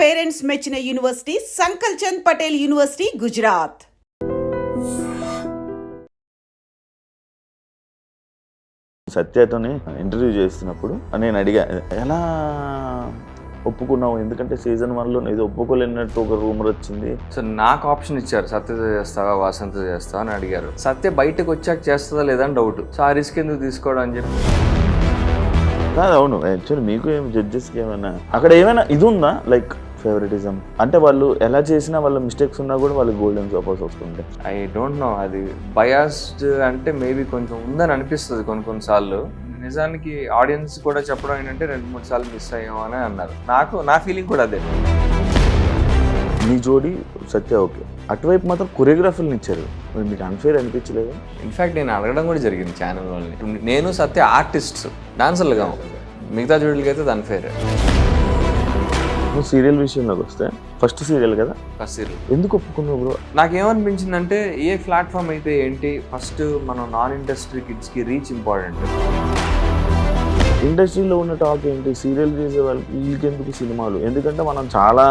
Parents మెచ్చిన university Sankalchand Patel university, Gujarat. సత్యతోని interview చేస్తున్నప్పుడు నేను అడిగా, ఎలా ఒప్పుకున్నావు? ఎందుకంటే సీజన్ 1లో ఇది ఒప్పుకోలేనట్టు ఒక రూమర్ వచ్చింది. సో నాకు ఆప్షన్ ఇచ్చారు, సత్యతో చేస్తావా వాసంతో చేస్తావా అని అడిగారు. సత్య బయటకు వచ్చాక చేస్తుందా లేదా అని డౌట్. సో ఆ రిస్క్ ఎందుకు తీసుకోవడం అని చెప్పి. కాదు, అవును, యాక్చువల్లీ మీకు ఏం జడ్జెస్కి ఏమైనా అక్కడ ఏమైనా ఇది ఉందా, లైక్ ఫేవరెటిజం? అంటే వాళ్ళు ఎలా చేసినా వాళ్ళ మిస్టేక్స్ ఉన్నా కూడా వాళ్ళకి గోల్డెన్ సపోజ్ వస్తుంటాయి. ఐ డోంట్ నో, అది బయాస్డ్ అంటే మేబీ కొంచెం ఉందని అనిపిస్తుంది కొన్నిసార్లు. నిజానికి ఆడియన్స్ కూడా చెప్పడం ఏంటంటే 2-3 సార్లు మిస్ అయ్యాం అని అన్నారు. నా ఫీలింగ్ కూడా అదే. మీ జోడి సత్య ఓకే, అటువైపు మాత్రం కొరియోగ్రాఫర్ని ఇచ్చారు, మీకు అన్ఫేర్ అనిపించలేదు? ఇన్ఫాక్ట్ నేను అడగడం కూడా జరిగింది ఛానల్ వాళ్ళని. నేను సత్య ఆర్టిస్ట్స్, డాన్సర్లుగా, మిగతా జోడీలకి అయితే అది అన్ఫేర్. సీరియల్ విషయంలోకి వస్తే ఫస్ట్ సీరియల్ కదా, ఫస్ట్ సీరియల్ ఎందుకు ఒప్పుకున్నావు బ్రో? నాకేమనిపించిందంటే ఏ ప్లాట్ఫామ్ అయితే ఏంటి, ఫస్ట్ మనం నాన్ ఇండస్ట్రీ కిడ్స్కి రీచ్ ఇంపార్టెంట్. ఇండస్ట్రీలో ఉన్న టాక్ ఏంటి, సీరియల్ చేసే వాళ్ళకి వీళ్ళకి ఎందుకు సినిమాలు? ఎందుకంటే మనం చాలా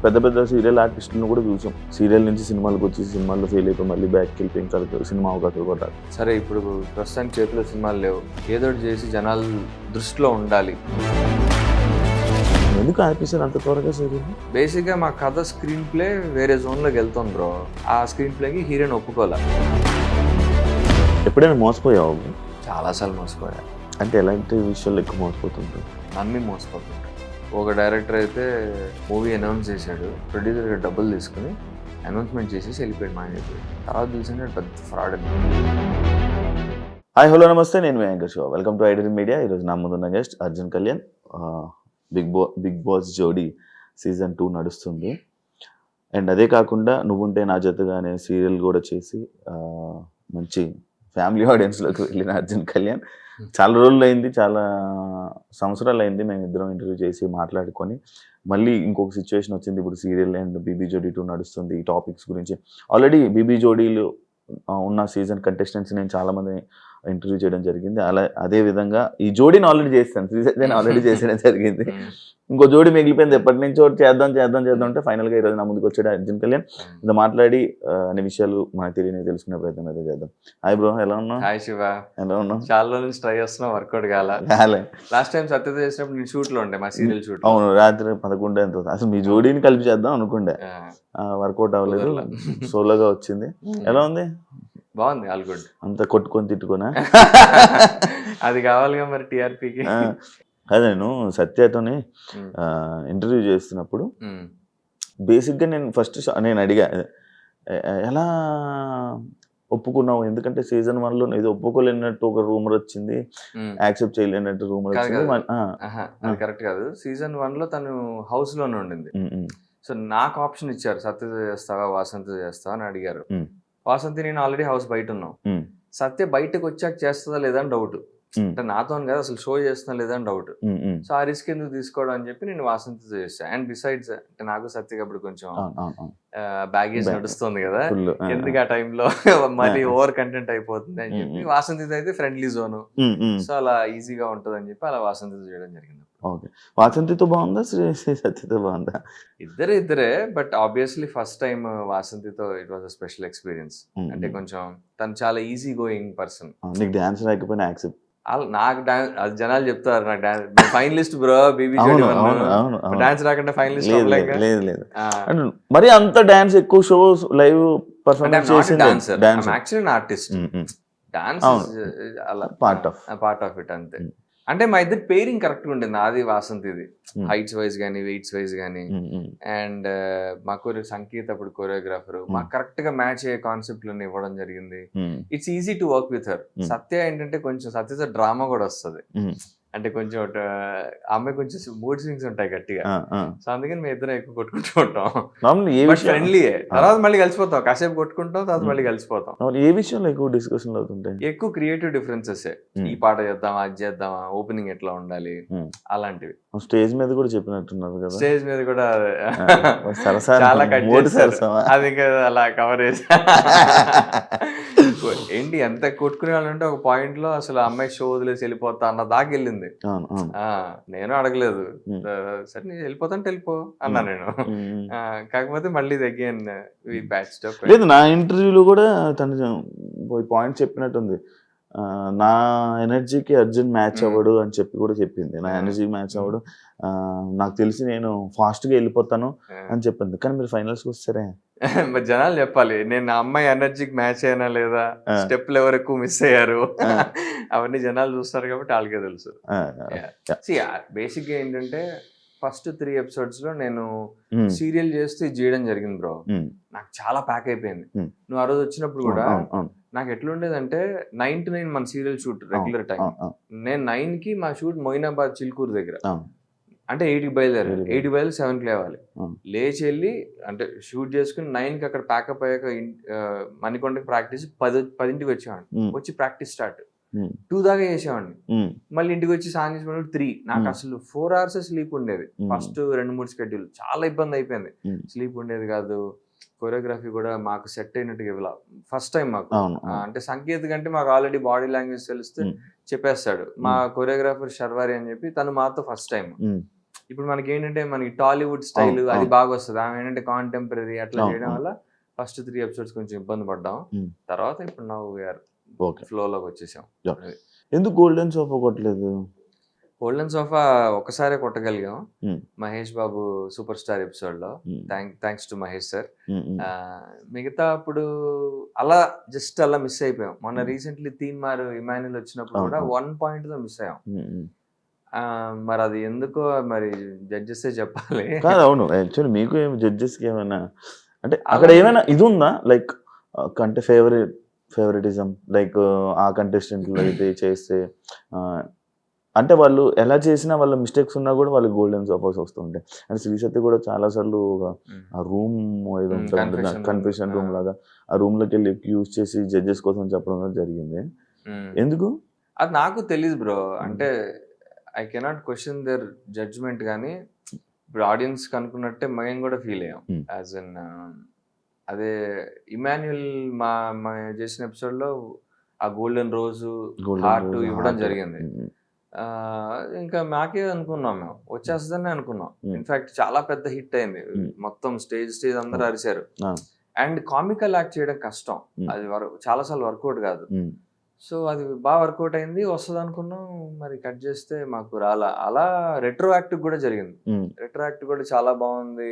పెద్ద పెద్ద సీరియల్ ఆర్టిస్టులను కూడా చూసాం, సీరియల్ నుంచి సినిమాలకు వచ్చి సినిమాల్లో ఫెయిల్ అయిపోయి మళ్ళీ బ్యాక్కి వెళ్ళిపోయి ఇంకా సినిమా అవకాశాలు కూడా. సరే, ఇప్పుడు ప్రస్తుతానికి చేతిలో సినిమాలు లేవు, ఏదో చేసి జనాలు దృష్టిలో ఉండాలి. ఎందుకు ఆర్పిస్తారు అంత త్వరగా సీరియల్? బేసిక్గా మా కథ స్క్రీన్ ప్లే వేరే జోన్లోకి వెళ్తాం బ్రో. ఆ స్క్రీన్ ప్లేకి హీరోయిన్ ఒప్పుకోలే. ఎప్పుడైనా మోసపోయావు? చాలాసార్లు మోసపోయా. అంటే ఎలాంటి విషయాల్లో ఎక్కువ మోసపోతుంటారు? అన్నీ మోసపోతుంటాయి. ఒక డైరెక్టర్ అయితే మూవీ అనౌన్స్ చేశాడు, ప్రొడ్యూసర్గా డబ్బులు తీసుకుని అనౌన్స్మెంట్ చేసేసి వెళ్ళిపోయాడు మా చెప్పి. తర్వాత తెలిసిందే పెద్ద ఫ్రాడ్ అని. హాయ్, హలో, నమస్తే, నేను మీ anchor Shiva. Welcome to iDream media. ఈరోజు నా ముందున్న guest Arjun Kalyan. Bigg Boss Jodi season 2 నడుస్తుంది. అండ్ అదే కాకుండా నువ్వుంటే నా జతగా అనే సీరియల్ కూడా చేసి మంచి ఫ్యామిలీ ఆడియన్స్లోకి వెళ్ళిన అర్జున్ కళ్యాణ్. చాలా రోజులు అయింది, చాలా సంవత్సరాలు అయింది మేము ఇద్దరం ఇంటర్వ్యూ చేసి మాట్లాడుకొని. మళ్ళీ ఇంకొక సిచ్యువేషన్ వచ్చింది, ఇప్పుడు సీరియల్ అండ్ బీబీ జోడీ 2 నడుస్తుంది. ఈ టాపిక్స్ గురించి ఆల్రెడీ బీబీ జోడీలు ఉన్న సీజన్ కంటెస్టెంట్స్ నేను చాలామంది ఇంటర్వ్యూ చేయడం జరిగింది. అదే విధంగా ఈ జోడీని ఆల్రెడీ చేస్తాను, సీజన్ ఆల్రెడీ చేసేయడం జరిగింది. ఇంకో జోడీ మిగిలిపోయింది, ఎప్పటి నుంచో చేద్దాం అంటే ఫైనల్గా ఈరోజు నా ముందుకు వచ్చాడు అర్జున్ కళ్యాణ్. ఇది మాట్లాడి అనే విషయాలు మనకు తెలియని తెలుసుకునే ప్రయత్నం అయితే చేద్దాం. హాయ్ బ్రో, ఎలా ఉన్నావు? హాయ్ శివ, ఎలా ఉన్నావు? చాలా రోజుల నుంచి ట్రై చేస్తున్నా, వర్కౌట్ కాలే. లాస్ట్ టైం సత్యత చేసినప్పుడు నేను షూట్లో ఉండే, మా సీరియల్ షూట్. అవును, రాత్రి 11 ఎంత అసలు మీ జోడీని కలిపి చేద్దాం అనుకుంటే వర్కౌట్ అవ్వలేదు, సోలోగా వచ్చింది. ఎలా ఉంది? బాగుంది, ఆల్ గుడ్. అంత కొట్టుకొని తిట్టుకున్నా అది కావాలిగా మరి టీఆర్పీకి. అదే నేను సత్యతోని ఇంటర్వ్యూ చేస్తున్నప్పుడు బేసిక్గా నేను ఫస్ట్ నేను అడిగా, ఎలా ఒప్పుకున్నావు? ఎందుకంటే సీజన్ 1లో ఇది ఒప్పుకోలేనట్టు ఒక రూమర్ వచ్చింది, యాక్సెప్ట్ చేయలేనట్టు రూమర్ వచ్చింది. అది కరెక్ట్ కాదు. సీజన్ 1లో తను హౌస్ లోనే ఉండింది. సో నాకు ఆప్షన్ ఇచ్చారు, సత్యతో చేస్తావా వాసంతో చేస్తావా అని అడిగారు. వాసంతి నేను ఆల్రెడీ హౌస్ బయట ఉన్నాం. సత్య బయటకు వచ్చాక చేస్తుందా లేదా అని డౌట్. అంటే నాతో కదా అసలు షో చేస్తున్నా లేదా అని డౌట్. సో ఆ రిస్క్ ఎందుకు తీసుకోవడం అని చెప్పి నేను వాసంతితో చేస్తాను. అండ్ బిసైడ్స్ అంటే నాకు సత్యకి అప్పుడు కొంచెం బ్యాగేజ్ నడుస్తుంది కదా, ఎందుకు ఆ టైంలో మళ్ళీ ఓవర్ కంటెంట్ అయిపోతుంది అని చెప్పి వాసంతితో అయితే ఫ్రెండ్లీ జోన్, సో అలా ఈజీగా ఉంటుంది అని చెప్పి అలా వాసంతితో చేయడం జరిగింది. ఓకే, వాసంతితో బాగుందా సత్యతో బాగుందా? ఇద్దరే, బట్ ఆబ్వియస్లీ ఫస్ట్ టైం వాసంతితో it was a special experience. అంటే కొంచెం తను చాలా ఈజీ గోయింగ్ పర్సన్. నీకు డాన్స్ రాకపోయినా యాక్సెప్ట్? నాకు డాన్స్, అది జనాలు చెప్తారు నాకు dance finalist bro, BB Jodi dance రాకుండా ఫైనలిస్ట్. లేదు, మరి అంత డాన్స్ ఎక్కువ షోస్ లైవ్ పర్ఫార్మెన్స్ చేసింది. యాక్చువల్లీ ఆర్టిస్ట్, డాన్స్ అలా పార్ట్ ఆఫ్ ఇట్ అంతే. అంటే మా ఇద్దరు పేరింగ్ కరెక్ట్గా ఉంటుంది, నాది వాసంతిది, హైట్స్ వైజ్ కానీ వెయిట్స్ వైజ్ కానీ. అండ్ మా సంగీత్ అప్పుడు కొరియోగ్రాఫర్, మాకు కరెక్ట్ గా మ్యాచ్ అయ్యే కాన్సెప్ట్ ఇవ్వడం జరిగింది. It's easy to work with her. Satya ఏంటంటే కొంచెం సత్యతో డ్రామా కూడా వస్తుంది. అంటే కొంచెం అమ్మాయి కొంచెం మూడ్ స్వింగ్స్ ఉంటాయి గట్టిగా. సో అందుకని మేము ఇద్దరం ఎక్కువ కొట్టుకుంటూ ఉంటాం. ఫ్రెండ్లీ, తర్వాత మళ్ళీ కలిసిపోతాం, కాసేపు కొట్టుకుంటాం, తర్వాత మళ్ళీ కలిసిపోతాం. ఏ విషయంలో ఎక్కువ డిస్కషన్ అవుతుంటాయి? ఎక్కువ క్రియేటివ్ డిఫరెన్సెస్, ఈ పాట చేద్దామా, అది చేద్దామా, ఓపెనింగ్ ఎట్లా ఉండాలి, అలాంటివి. స్టేజ్ మీద కూడా చెప్పినట్టున్నారు కదా? స్టేజ్ మీద కూడా చాలా కట్ చేశారు, అది ఇంకా అలా కవర్ చేసి. ఏం ఏంటి ఎంత కొట్టుకునే వాళ్ళు అంటే ఒక పాయింట్ లో అసలు ఆ అమ్మాయి షో వదిలేసి వెళ్ళిపోతా అన్న దాకా వెళ్ళింది. అవును అవును నేను అడగలేదు, ఉమ్, సరే నేను వెళ్ళిపోతాంటే వెళ్ళిపో అన్నా నేను. ఉమ్. కాకపోతే మళ్ళీ అగైన్ వి ప్యాచ్డ్ అప్. లేదు, నా ఇంటర్వ్యూలో కూడా తను పాయింట్ చెప్పినట్టుంది. నా ఎనర్జీకి అర్జున్ మ్యాచ్ అవ్వడు అని చెప్పి కూడా చెప్పింది. నా ఎనర్జీ మ్యాచ్ అవ్వడు, నాకు తెలిసి నేను ఫాస్ట్గా వెళ్ళిపోతాను అని చెప్పింది. కానీ మీరు ఫైనల్స్కి వస్తారే. మరి జనాలు చెప్పాలి నేను ఆ అమ్మాయి ఎనర్జీకి మ్యాచ్ అయినా లేదా, స్టెప్లు ఎవరు ఎక్కువ మిస్ అయ్యారు, అవన్నీ జనాలు చూస్తారు కాబట్టి వాళ్ళకే తెలుసు. బేసిక్గా ఏంటంటే ఫస్ట్ 3 episodes లో నేను సీరియల్ చేస్తూ ఇది చేయడం జరిగింది బ్రో. నాకు చాలా ప్యాక్ అయిపోయింది. నువ్వు ఆ రోజు వచ్చినప్పుడు కూడా నాకు ఎట్లుండేదంటే 9 to 9 మన సీరియల్ షూట్ రెగ్యులర్ టైం. నేను 9కి మా షూట్ మొయినాబాద్ చిలుకూరు దగ్గర, అంటే 8కి బయలుదేరాలి, 8కి బయలుదేరి 7కి లేవాలి, లేచి వెళ్ళి అంటే షూట్ చేసుకుని 9కి అక్కడ ప్యాకప్ అయ్యాక మణికొండకి ప్రాక్టీస్ 10కి వచ్చేవాడిని. వచ్చి ప్రాక్టీస్ స్టార్ట్ 2 దాకా చేసేవాడిని. మళ్ళీ ఇంటికి వచ్చి సాంగ్ చేసుకున్నప్పుడు 3. నాకు అసలు 4 hours స్లీప్ ఉండేది. ఫస్ట్ 2-3 షెడ్యూల్ చాలా ఇబ్బంది అయిపోయింది. స్లీప్ ఉండేది కాదు. కొరియోగ్రఫీ కూడా మాకు సెట్ అయినట్టుగా ఇవ్వాలి ఫస్ట్ టైం మాకు. అంటే సంకేత్ కంటే మాకు ఆల్రెడీ బాడీ లాంగ్వేజ్ తెలిస్తే చెప్పేస్తాడు. మా కొరియోగ్రాఫర్ శర్వారి అని చెప్పి తను మాతో ఫస్ట్ టైం. ఇప్పుడు మనకి ఏంటంటే మనకి టాలీవుడ్ స్టైల్ అది బాగా వస్తుంది, ఆమె ఏంటంటే కాంటెంపరీ అట్లా చేయడం వల్ల ఫస్ట్ 3 episodes కొంచెం ఇబ్బంది పడ్డాం. తర్వాత ఇప్పుడు నౌ వీఆర్ ఫ్లోలోకి వచ్చేసాం. ఎందుకు గోల్డెన్ సోఫా కొట్టలేదు? గోల్డెన్ సోఫా ఒకసారి కొట్టగలిగాం Mahesh Babu super star episode లో. Thanks to Mahesh sir. మిగతా అప్పుడు అలా జస్ట్ అలా మిస్ అయిపోయాం. మొన్న రీసెంట్లీ తీన్మార్ ఇమాన్యుల్ వచ్చినప్పుడు కూడా 1 point తో మిస్ అయ్యాం. మరి అది ఎందుకో మరి జడ్జెస్ చెప్పాలి. కాదు, అవును, యాక్చువల్లీ మీకు జడ్జెస్కి ఏమైనా అంటే అక్కడ ఏమైనా ఇది ఉందా, లైక్ అంటే ఫేవరెటిజం, లైక్ ఆ కంటెస్టెంట్లు అయితే చేస్తే అంటే వాళ్ళు ఎలా చేసినా వాళ్ళ మిస్టేక్స్ ఉన్నా కూడా వాళ్ళకి గోల్డెన్ సోఫాస్ వస్తుంటాయి. అండ్ శ్రీశక్తి కూడా చాలా సార్లు ఆ రూమ్ ఏదో ఉంటుంది కన్ఫ్యూషన్ రూమ్ లాగా, ఆ రూమ్ లోకి వెళ్ళి యూజ్ చేసి జడ్జెస్ కోసం చెప్పడం జరిగింది. ఎందుకు అది నాకు తెలీదు బ్రో. అంటే I cannot question their judgment, కానీ ఇప్పుడు ఆడియన్స్ అనుకున్నట్టే మేము కూడా ఫీల్ అయ్యాం. యాజ్ ఇన్ అదే ఇమాన్యుల్ మా చేసిన ఎపిసోడ్ లో ఆ గోల్డెన్ రోజు హార్ట్ ఇవ్వడం జరిగింది. ఇంకా మాకే అనుకున్నాం, మేము వచ్చేస్తుందని అనుకున్నాం. ఇన్ఫాక్ట్ చాలా పెద్ద హిట్ అయింది, మొత్తం స్టేజ్ అందరూ అరిశారు. అండ్ కామికల్ యాక్ట్ చేయడం కష్టం, అది చాలా సార్లు వర్కౌట్ కాదు. సో అది బాగా వర్కౌట్ అయింది, వస్తుంది అనుకున్నాం. మరి కట్ చేస్తే మాకు రాలా. అలా రెట్రో యాక్ట్ కూడా జరిగింది. రెట్రో యాక్ట్ కూడా చాలా బాగుంది,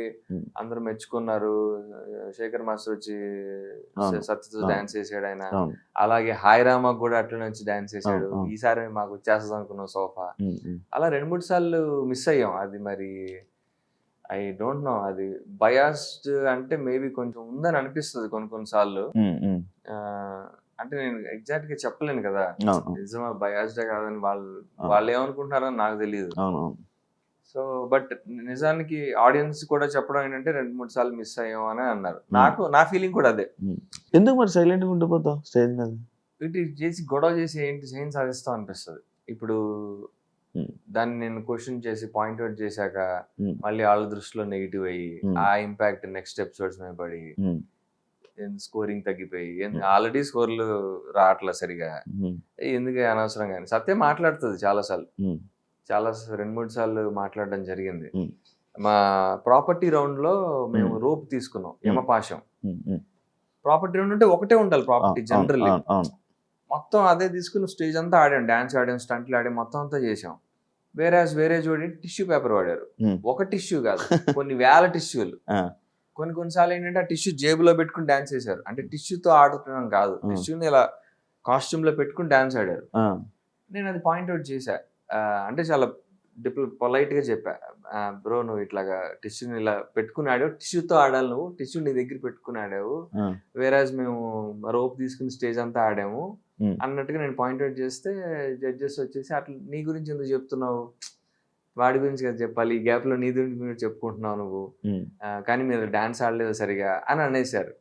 అందరూ మెచ్చుకున్నారు. శేఖర్ మాస్టర్ వచ్చి సత్యతో డాన్స్ చేసాడు ఆయన. అలాగే హాయ్ రామా కూడా అట్లా నుంచి డాన్స్ చేశాడు. ఈసారి మాకు వచ్చేస్తుంది అనుకున్నాం సోఫా. అలా 2-3 సార్లు మిస్ అయ్యాం. అది మరి ఐ డోంట్ నో, అది బయాస్డ్ అంటే మేబీ కొంచెం ఉందని అనిపిస్తుంది కొన్నిసార్లు. అంటే నేను ఎగ్జాక్ట్ గా చెప్పలేను కదా నిజమా బయాస్డే కాదని, వాళ్ళు ఏమనుకుంటున్నారని నాకు తెలియదు. సో బట్ నిజానికి ఆడియన్స్ కూడా చెప్పడం ఏంటంటే 2-3 సార్లు మిస్ అయ్యాం అని అన్నారు. నా ఫీలింగ్ కూడా అదే. ఎందుకు మరి సైలెంట్ గా ఉండిపోతావు స్టేజ్ మీద? ఇటు చేసి గొడవ చేసి ఏం సాధిస్తాం అనిపిస్తుంది. ఇప్పుడు దాన్ని నేను క్వశ్చన్ చేసి పాయింట్ అవుట్ చేశాక మళ్ళీ వాళ్ళ దృష్టిలో నెగిటివ్ అయ్యి ఆ ఇంపాక్ట్ నెక్స్ట్ ఎపిసోడ్స్ మీద పడి స్కోరింగ్ తగ్గిపోయి, ఆల్రెడీ స్కోర్లు రావట్లే సరిగా, ఎందుకు అనవసరం. కానీ సత్యం మాట్లాడుతుంది చాలా 2-3 సార్లు మాట్లాడడం జరిగింది. మా ప్రాపర్టీ రౌండ్ లో మేము రోప్ తీసుకున్నాం, యమపాశం. ప్రాపర్టీ రౌండ్ అంటే ఒకటే ఉండాలి ప్రాపర్టీ జనరల్లీ. మొత్తం అదే తీసుకుని స్టేజ్ అంతా ఆడాం, డాన్స్ ఆడాం, స్టంట్లు ఆడాం, మొత్తం అంతా చేసాం. వేరే జోడి టిష్యూ పేపర్ వాడారు. ఒక టిష్యూ కాదు, కొన్ని వేల టిష్యూలు. కొన్నిసార్లు ఏంటంటే ఆ టిష్యూ జేబులో పెట్టుకుని డాన్స్ చేశారు. అంటే టిష్యూతో ఆడుతున్నాం కాదు, టిష్యూని ఇలా కాస్ట్యూమ్ లో పెట్టుకుని డాన్స్ ఆడారు. నేను అది పాయింట్అవుట్ చేశా. అంటే చాలా పొలైట్ గా చెప్పా, బ్రో నువ్వు ఇట్లాగా టిష్యూని ఇలా పెట్టుకుని ఆడావు, టిష్యూతో ఆడాలి, నువ్వు టిష్యూ నీ దగ్గర పెట్టుకుని ఆడావు, వేరేజ్ మేము రోప్ తీసుకుని స్టేజ్ అంతా ఆడాము అన్నట్టుగా నేను పాయింట్అవుట్ చేస్తే జడ్జెస్ వచ్చేసి అట్లా నీ గురించి ఎందుకు చెప్తున్నావు, వాడి గురించి కదా చెప్పాలి, ఈ గ్యాప్ లో నీ గురించి మీరు చెప్పుకుంటున్నావు నువ్వు, కానీ మీరు డాన్స్ ఆడలేదు సరిగా అని అనేసారు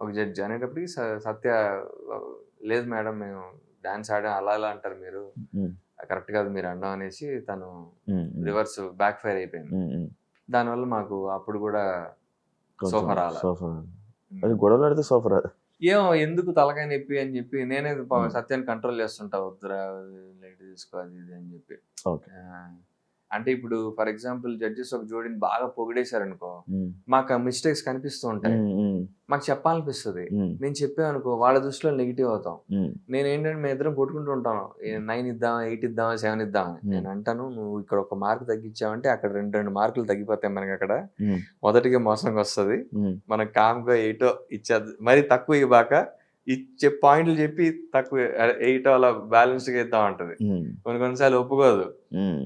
ఒక జడ్జి. అనేటప్పటికి సత్య లేదు మేడం మేము డాన్స్ ఆడాం, అలా అంటారు మీరు, కరెక్ట్ కాదు మీరు అన్నాం అనేసి తను రివర్స్ బ్యాక్ ఫైర్ అయిపోయింది. దానివల్ల మాకు అప్పుడు కూడా సోఫా రాలేదు. గొడవలు ఆడితే సోఫా రాదు. ఏమో ఎందుకు తలకాయ నొప్పి అని చెప్పి నేనే సత్యాన్ని కంట్రోల్ చేస్తుంటా, వద్దురా లైట్ తీసుకో అది ఇది అని చెప్పి. ఓకే. అంటే ఇప్పుడు ఫర్ ఎగ్జాంపుల్ జడ్జెస్ ఒక జోడిని బాగా పొగిడేశారు అనుకో, మాకు ఆ మిస్టేక్స్ కనిపిస్తూ ఉంటాయి, మాకు చెప్పాలనిపిస్తుంది. నేను చెప్పాను వాళ్ళ దృష్టిలో నెగిటివ్ అవుతాం. నేను ఏంటంటే మేము ఇద్దరం కొట్టుకుంటూ ఉంటాను, 9 ఇద్దామా 8 ఇద్దామా 7 ఇద్దామని. నేను అంటాను నువ్వు ఇక్కడ ఒక మార్క్ తగ్గించావంటే అక్కడ 2 మార్కులు తగ్గిపోతాయి మనకి, అక్కడ మొదటిగా మోసంగా వస్తుంది, మనకు కామ్గా 8 ఇచ్చేది, మరి తక్కువ ఇవ్వక ఇచ్చే పాయింట్లు చెప్పి తక్కువ 8 అలా బ్యాలెన్స్ గా ఇద్దాం అంటది. కొన్నిసార్లు ఒప్పుకోదు,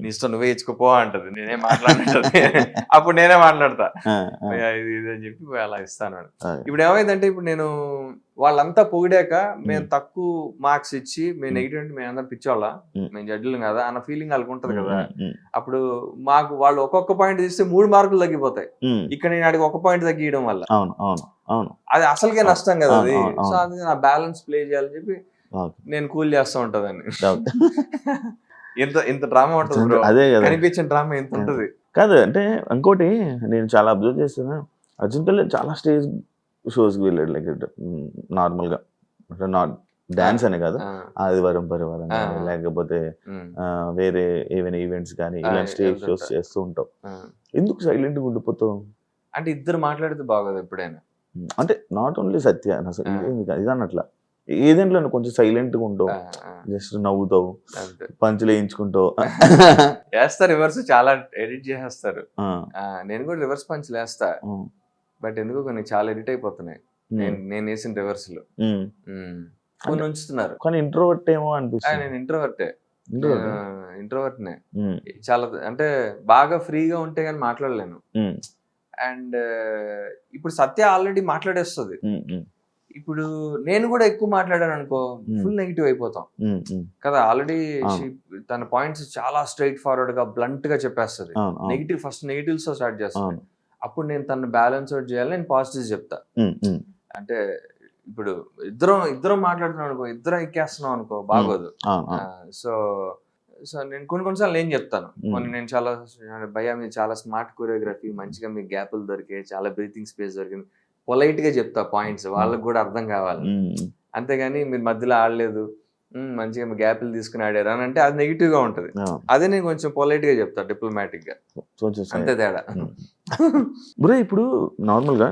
నీ ఇష్టం నువ్వే ఇచ్చుకోపో అంటది, నేనే మాట్లాడుతుంది. అప్పుడు నేనే మాట్లాడతా ఇది ఇది అని చెప్పి అలా ఇస్తాను. ఇప్పుడు ఏమైందంటే ఇప్పుడు నేను వాళ్ళంతా పొగిడాక మేము తక్కువ మార్క్స్ ఇచ్చి మేము నెగిటివ్ అంటే మేము అందరం పిచ్చోళ్ళ, మేము జడ్జిలు కదా అన్న ఫీలింగ్ వాళ్ళకి ఉంటది కదా. అప్పుడు మాకు వాళ్ళు ఒక్కొక్క పాయింట్ తీస్తే 3 మార్కులు తగ్గిపోతాయి. ఇక్కడ నేను అడిగి 1 పాయింట్ తగ్గియడం వల్ల అది అసలుకే నష్టం కదా అది. సో అది నా బ్యాలెన్స్ ప్లే చేయాలని చెప్పి నేను కూల్ చేస్తూ ఉంటదని. ఇంత డ్రామా ఉంటుంది, అదే కనిపించిన డ్రామా ఎంత ఉంటది కాదు. అంటే ఇంకోటి నేను చాలా అబ్జర్వ్ చేస్తున్నా, అర్జున్ కళ్యాణ్ చాలా స్టేజ్ షోస్కి వెళ్ళాడు, లైక్ నార్మల్గా డాన్స్ అనే కాదు, ఆదివారం పరివారం కానీ లేకపోతే వేరే ఏమైనా ఈవెంట్స్ కానీ ఇలాంటి స్టేజ్ షోస్ చేస్తూ ఉంటావు. ఎందుకు సైలెంట్గా ఉండిపోతావు? అంటే ఇద్దరు మాట్లాడితే బాగోదు ఎప్పుడైనా. అంటే నాట్ ఓన్లీ సత్య, ఇది అన్నట్లా ఏదేంట్లో కొంచెం సైలెంట్గా ఉంటావు, జస్ట్ నవ్వుతావు, పంచులు వేయించుకుంటావు. వేస్తారు రివర్స్, చాలా ఎడిట్ చేసేస్తారు. నేను కూడా రివర్స్ పంచులు వేస్తా, బట్ ఎందుకో కొన్ని చాలా ఎడిట్ అయిపోతున్నాయి నేను వేసిన రివర్స్ లో. కొన్ని ఉంచుతున్నారు. కానీ ఇంట్రోవర్ట్ ఏమో అనిపిస్తుంది. నేను ఇంట్రోవర్ట్ నే చాలా, అంటే బాగా ఫ్రీగా ఉంటే కానీ మాట్లాడలేను. అండ్ ఇప్పుడు సత్య ఆల్రెడీ మాట్లాడేస్తుంది, ఇప్పుడు నేను కూడా ఎక్కువ మాట్లాడాను అనుకో ఫుల్ నెగిటివ్ అయిపోతాం కదా. ఆల్రెడీ తన పాయింట్స్ చాలా స్ట్రైట్ ఫార్వర్డ్ గా బ్లంట్ గా చెప్పేస్తుంది. నెగిటివ్ ఫస్ట్ నెగిటివ్స్ తో స్టార్ట్ చేస్తాను, అప్పుడు నేను తను బ్యాలెన్స్ అవుట్ చేయాలి, నేను పాజిటివ్స్ చెప్తా. అంటే ఇప్పుడు ఇద్దరం మాట్లాడుతున్నాం అనుకో, ఇద్దరం ఎక్కేస్తున్నాం అనుకో బాగోదు. సో నేను కొన్నిసార్లు నేను చెప్తాను, నేను చాలా భయ్యా మీరు చాలా స్మార్ట్ కొరియోగ్రఫీ, మంచిగా మీకు గ్యాప్లు దొరికాయి, చాలా బ్రీతింగ్ స్పేస్ దొరికింది, పొలైట్ గా చెప్తా పాయింట్స్, వాళ్ళకి కూడా అర్థం కావాలి. అంతేగాని మీరు మధ్యలో ఆడలేదు, మంచిగా మీ గ్యాప్లు తీసుకుని ఆడారు అని అంటే అది నెగిటివ్ గా ఉంటది. అదే నేను కొంచెం పొలైట్ గా చెప్తా, డిప్లొమాటిక్ గా, అంతే తేడా. బ్రో ఇప్పుడు నార్మల్ గా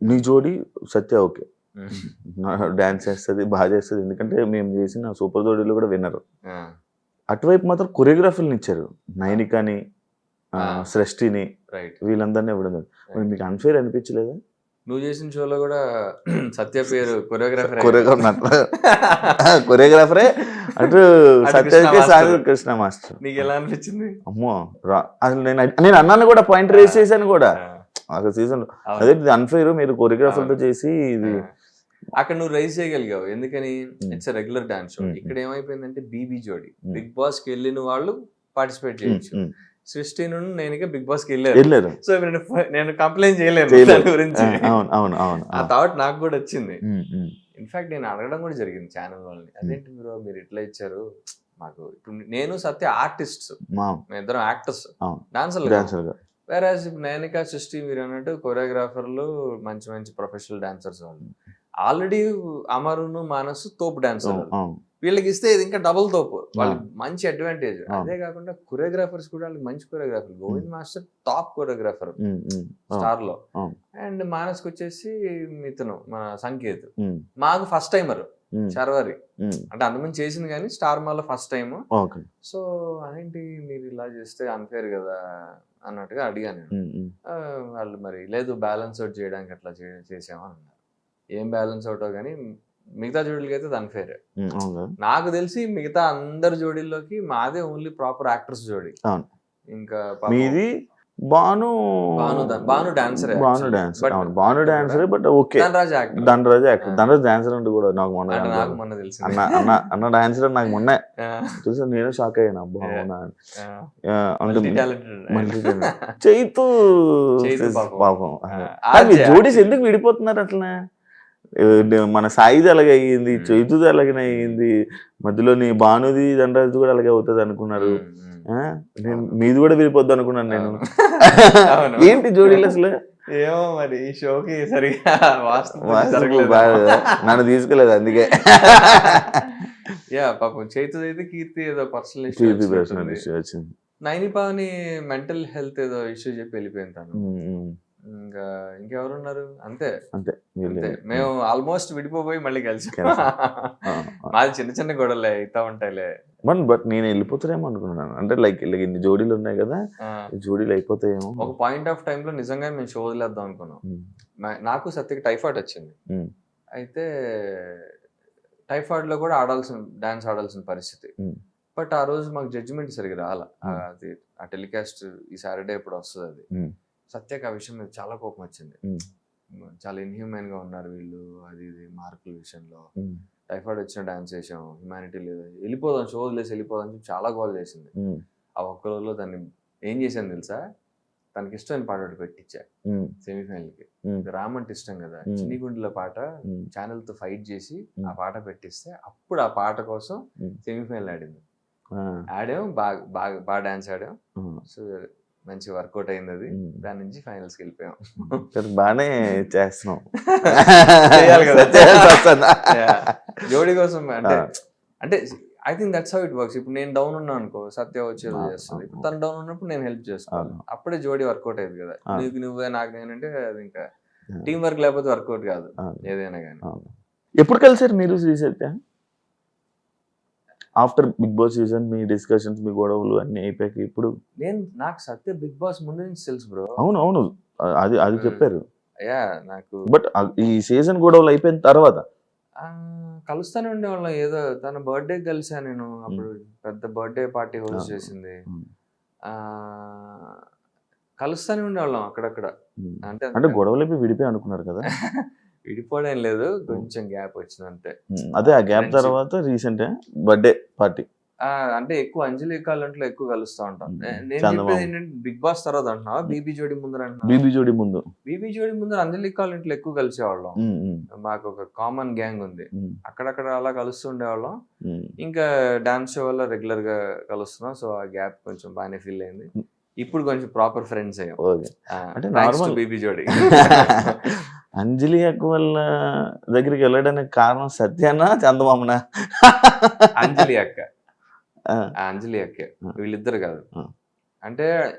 నీ జోడి సత్య ఓకే, డాన్స్ చేస్తుంది, బాగా చేస్తుంది, ఎందుకంటే మేము చేసిన సూపర్ జోడీలో కూడా విన్నరు. అటువైపు మాత్రం కొరియోగ్రాఫర్ని ఇచ్చారు, నైనికాని, సృష్టిని, వీళ్ళందరినీ ఇవ్వడం. మీకు అన్ఫేర్ అనిపించలేదా? నువ్వు చేసిన షోలో కూడా సత్య పేరు కొరియోగ్రాఫరే అటు సత్యకి సాగర్ కృష్ణ మాస్టర్. నీకు ఎలా అనిపించింది? అమ్మో అసలు నేను అన్నాను కూడా, పాయింట్ రేస్ చేశాను కూడా ఆ సీజన్. అదే అన్ఫేర్, మీరు కొరియోగ్రాఫర్ తో చేసి ఇది అక్కడ నువ్వు రైజ్ చేయగలిగావు, ఎందుకని ఇట్స్ రెగ్యులర్ డాన్స్ షో. ఇక్కడ ఏమైపోయిందంటే బీబీ జోడి, బిగ్ బాస్ కి వెళ్ళిన వాళ్ళు పార్టిసిపేట్ చేయొచ్చు. సృష్టి నుండి నేను బిగ్ బాస్ కి వెళ్ళారు, సో నేను కంప్లైంట్ చేయలేను దాని గురించి. ఆ థాట్ నాకు కూడా వచ్చింది. ఇన్ఫాక్ట్ నేను అడగడం కూడా జరిగింది ఛానల్ వాళ్ళని, అదేంటి మీరు ఇట్లా ఇచ్చారు మాకు. ఇప్పుడు నేను సత్య ఆర్టిస్ట్స్, మేము ఇద్దరం యాక్టర్స్, డాన్సర్లు. వేరే నైనిక, సృష్టి మీరు అన్నట్టు కొరియోగ్రాఫర్లు, మంచి మంచి ప్రొఫెషనల్ డాన్సర్స్ వాళ్ళు. ఆల్రెడీ అమరును, మానసు తోపు డాన్సర్, వీళ్ళకి ఇస్తే ఇది ఇంకా డబుల్ తోపు, వాళ్ళకి మంచి అడ్వాంటేజ్. అదే కాకుండా కొరియోగ్రాఫర్స్ కూడా వాళ్ళకి మంచి choreographer. Govind master top choreographer star లో, అండ్ మానస్కి వచ్చేసి మిథును, మన సంకేత్. మాకు ఫస్ట్ టైమర్ చర్వరి, అంటే అంతమంది చేసింది కానీ స్టార్ మాలో ఫస్ట్ టైం. సో అదేంటి మీరు ఇలా చేస్తే అన్ఫేర్ కదా అన్నట్టుగా అడిగాను నేను. వాళ్ళు మరి లేదు బ్యాలెన్స్ అవుట్ చేయడానికి అట్లా చేసామని అన్నారు. ఏం బ్యాలెన్స్ అవుట్ కానీ మిగతా జోడీలకి అయితే అది అన్ఫేర్. నాకు తెలిసి మిగతా అందరి జోడీల్లోకి మాదే ఓన్లీ ప్రాపర్ యాక్టర్స్ జోడీ. ఇంకా మీది Bhanu dancer, Bhanu dancer, but okay Dhanraj actor, Dhanraj dancer అంటే కూడా నాకు మొన్న తెలిసి అన్న డాన్సర్ నాకు మొన్న చూసా, నేను షాక్ అయ్యాను. బాగున్నా చైతు పాపం. జోడీస్ ఎందుకు విడిపోతున్నారు అట్లా? మన సాయిది అలాగే అయ్యింది, చైతుది అలాగే అయ్యింది, మధ్యలోని భానుది ధనరాజ్ కూడా అలాగే అవుతుంది అనుకున్నారు. నేను మీది కూడా విరిపోద్దు అనుకున్నాను నేను. అవును. ఏంటి జోడీలు అసలు? ఏమో మరి ఈ షోకి సరిగా నన్ను తీసుకెళ్ళలేదు అందుకే. యా పాపం చైతు అయితే కీర్తి ఏదో పర్సనల్ ఇష్యూ వచ్చింది. నైని పావని మెంటల్ హెల్త్ ఏదో ఇష్యూ చెప్పి వెళ్ళిపోయింది తను. ఇంకా ఇంకెవరున్నారు అంతే అంతే అంతే మేము ఆల్మోస్ట్ విడిపోయి మళ్ళీ కలిసి మాది చిన్న చిన్న గొడవలే అవుతా ఉంటాయిలే. బట్ నేను వెళ్ళిపోతారేమో అనుకున్నాను. అంటే లైక్ ఇన్ని జోడీలు ఉన్నాయి కదా, ఈ జోడీలు అయిపోతాయేమో. ఒక పాయింట్ ఆఫ్ టైమ్ లో నిజంగా మేము షో వదిలేద్దాం అనుకున్నాం. నాకు సత్యకి టైఫాయిడ్ వచ్చింది. అయితే టైఫాయిడ్ లో కూడా డాన్స్ ఆడాల్సిన పరిస్థితి. బట్ ఆ రోజు మాకు జడ్జిమెంట్ సరిగ్గా రాలా. అది ఆ టెలికాస్ట్ ఈ సాటర్డే ఇప్పుడు వస్తుంది. అది సత్యకి ఆ విషయం మీద చాలా కోపం వచ్చింది. చాలా ఇన్హ్యూమన్ గా ఉన్నారు వీళ్ళు, అది ఇది మార్కుల విషయంలో. టైఫాయిడ్ వచ్చిన డాన్స్ చేసాం, హ్యుమానిటీ లేదు, వెళ్ళిపోదాం షో వదిలేసి వెళ్ళిపోదాం చెప్పి చాలా గోల్ చేసింది. ఆ ఒక్క రోజులో దాన్ని ఏం చేశాను తెలుసా, తనకి ఇష్టమైన పాట ఒకటి పెట్టించా సెమీఫైనల్ కి. రామ్ అంటే ఇష్టం కదా, చిన్ని గుండెల పాట ఛానల్ తో ఫైట్ చేసి ఆ పాట పెట్టిస్తే అప్పుడు ఆ పాట కోసం సెమీఫైనల్ ఆడింది. ఆడాం, బాగా డాన్స్ ఆడాం. సో మంచి వర్కౌట్ అయింది అది. దాని నుంచి ఫైనల్స్కి వెళ్ళిపోయాం. బాగానే చేస్తున్నాం. చేయాలి కదా జోడీ కోసం. అంటే I think that's how it works. ఇప్పుడు నేను డౌన్ ఉన్నాను అనుకో, సత్య వచ్చేది చేస్తుంది. ఇప్పుడు తను డౌన్ ఉన్నప్పుడు నేను హెల్ప్ చేసుకోవాలి. అప్పుడే జోడీ వర్కౌట్ అయ్యేది కదా. నీకు నువ్వే నాకు నేనంటే అది ఇంకా టీం వర్క్ లేకపోతే వర్కౌట్ కాదు ఏదైనా కానీ. ఎప్పుడు కలిసారు మీరు Sri Satya? After Bigg Boss season మీ డిస్కషన్స్, మీ గొడవలు అన్ని అయిపోయాక ఇప్పుడు? నాకు సత్య బిగ్ బాస్ ముందు నుంచి తెలుసు బ్రో. అవును అది చెప్పారు. యా నాకు బట్ ఈ సీజన్ గొడవలు అయిపోయిన తర్వాత కలుస్తానే ఉండేవాళ్ళం. ఏదో తన బర్త్డే కలిసా నేను. అప్పుడు పెద్ద బర్త్డే పార్టీ హోస్ట్ చేసింది. కలుస్తానే ఉండేవాళ్ళం అక్కడక్కడ. అంటే గొడవలు అయిపోయి విడిపోయి అనుకున్నారు కదా? విడిపోవడం లేదు, కొంచెం గ్యాప్ వచ్చింది అంతే. అదే ఆ గ్యాప్ తర్వాత రీసెంట్ బర్త్డే పార్టీ అంటే ఎక్కువ అంజలి కాలంట్లో ఎక్కువ కలుస్తా ఉంటాం. నేను చెప్పేది ఏంటంటే బిగ్ బాస్ తర్వాత అంటున్నావా బీబీ జోడి ముందర అంటున్నా? బీబీ జోడి ముందర అంజలి కాలంట్లో ఎక్కువ కలిసేవాళ్ళం. మాకు ఒక కామన్ గ్యాంగ్ ఉంది, అక్కడక్కడ అలా కలుస్తూ ఉండేవాళ్ళం. ఇంకా డాన్స్ షో వల్ల రెగ్యులర్ గా కలుస్తున్నాం. సో ఆ గ్యాప్ కొంచెం బాగానే ఫీల్ అయింది. ఇప్పుడు కొంచెం ప్రాపర్ ఫ్రెండ్స్ అయ్యాం. అంటే నార్మల్ బీబీ జోడి. అంజలి అక్క వాళ్ళ దగ్గరికి వెళ్ళడానికి కారణం సత్యానా చందమామనా? అంజలి అక్క వీళ్ళిద్దరు కాదు. అంటే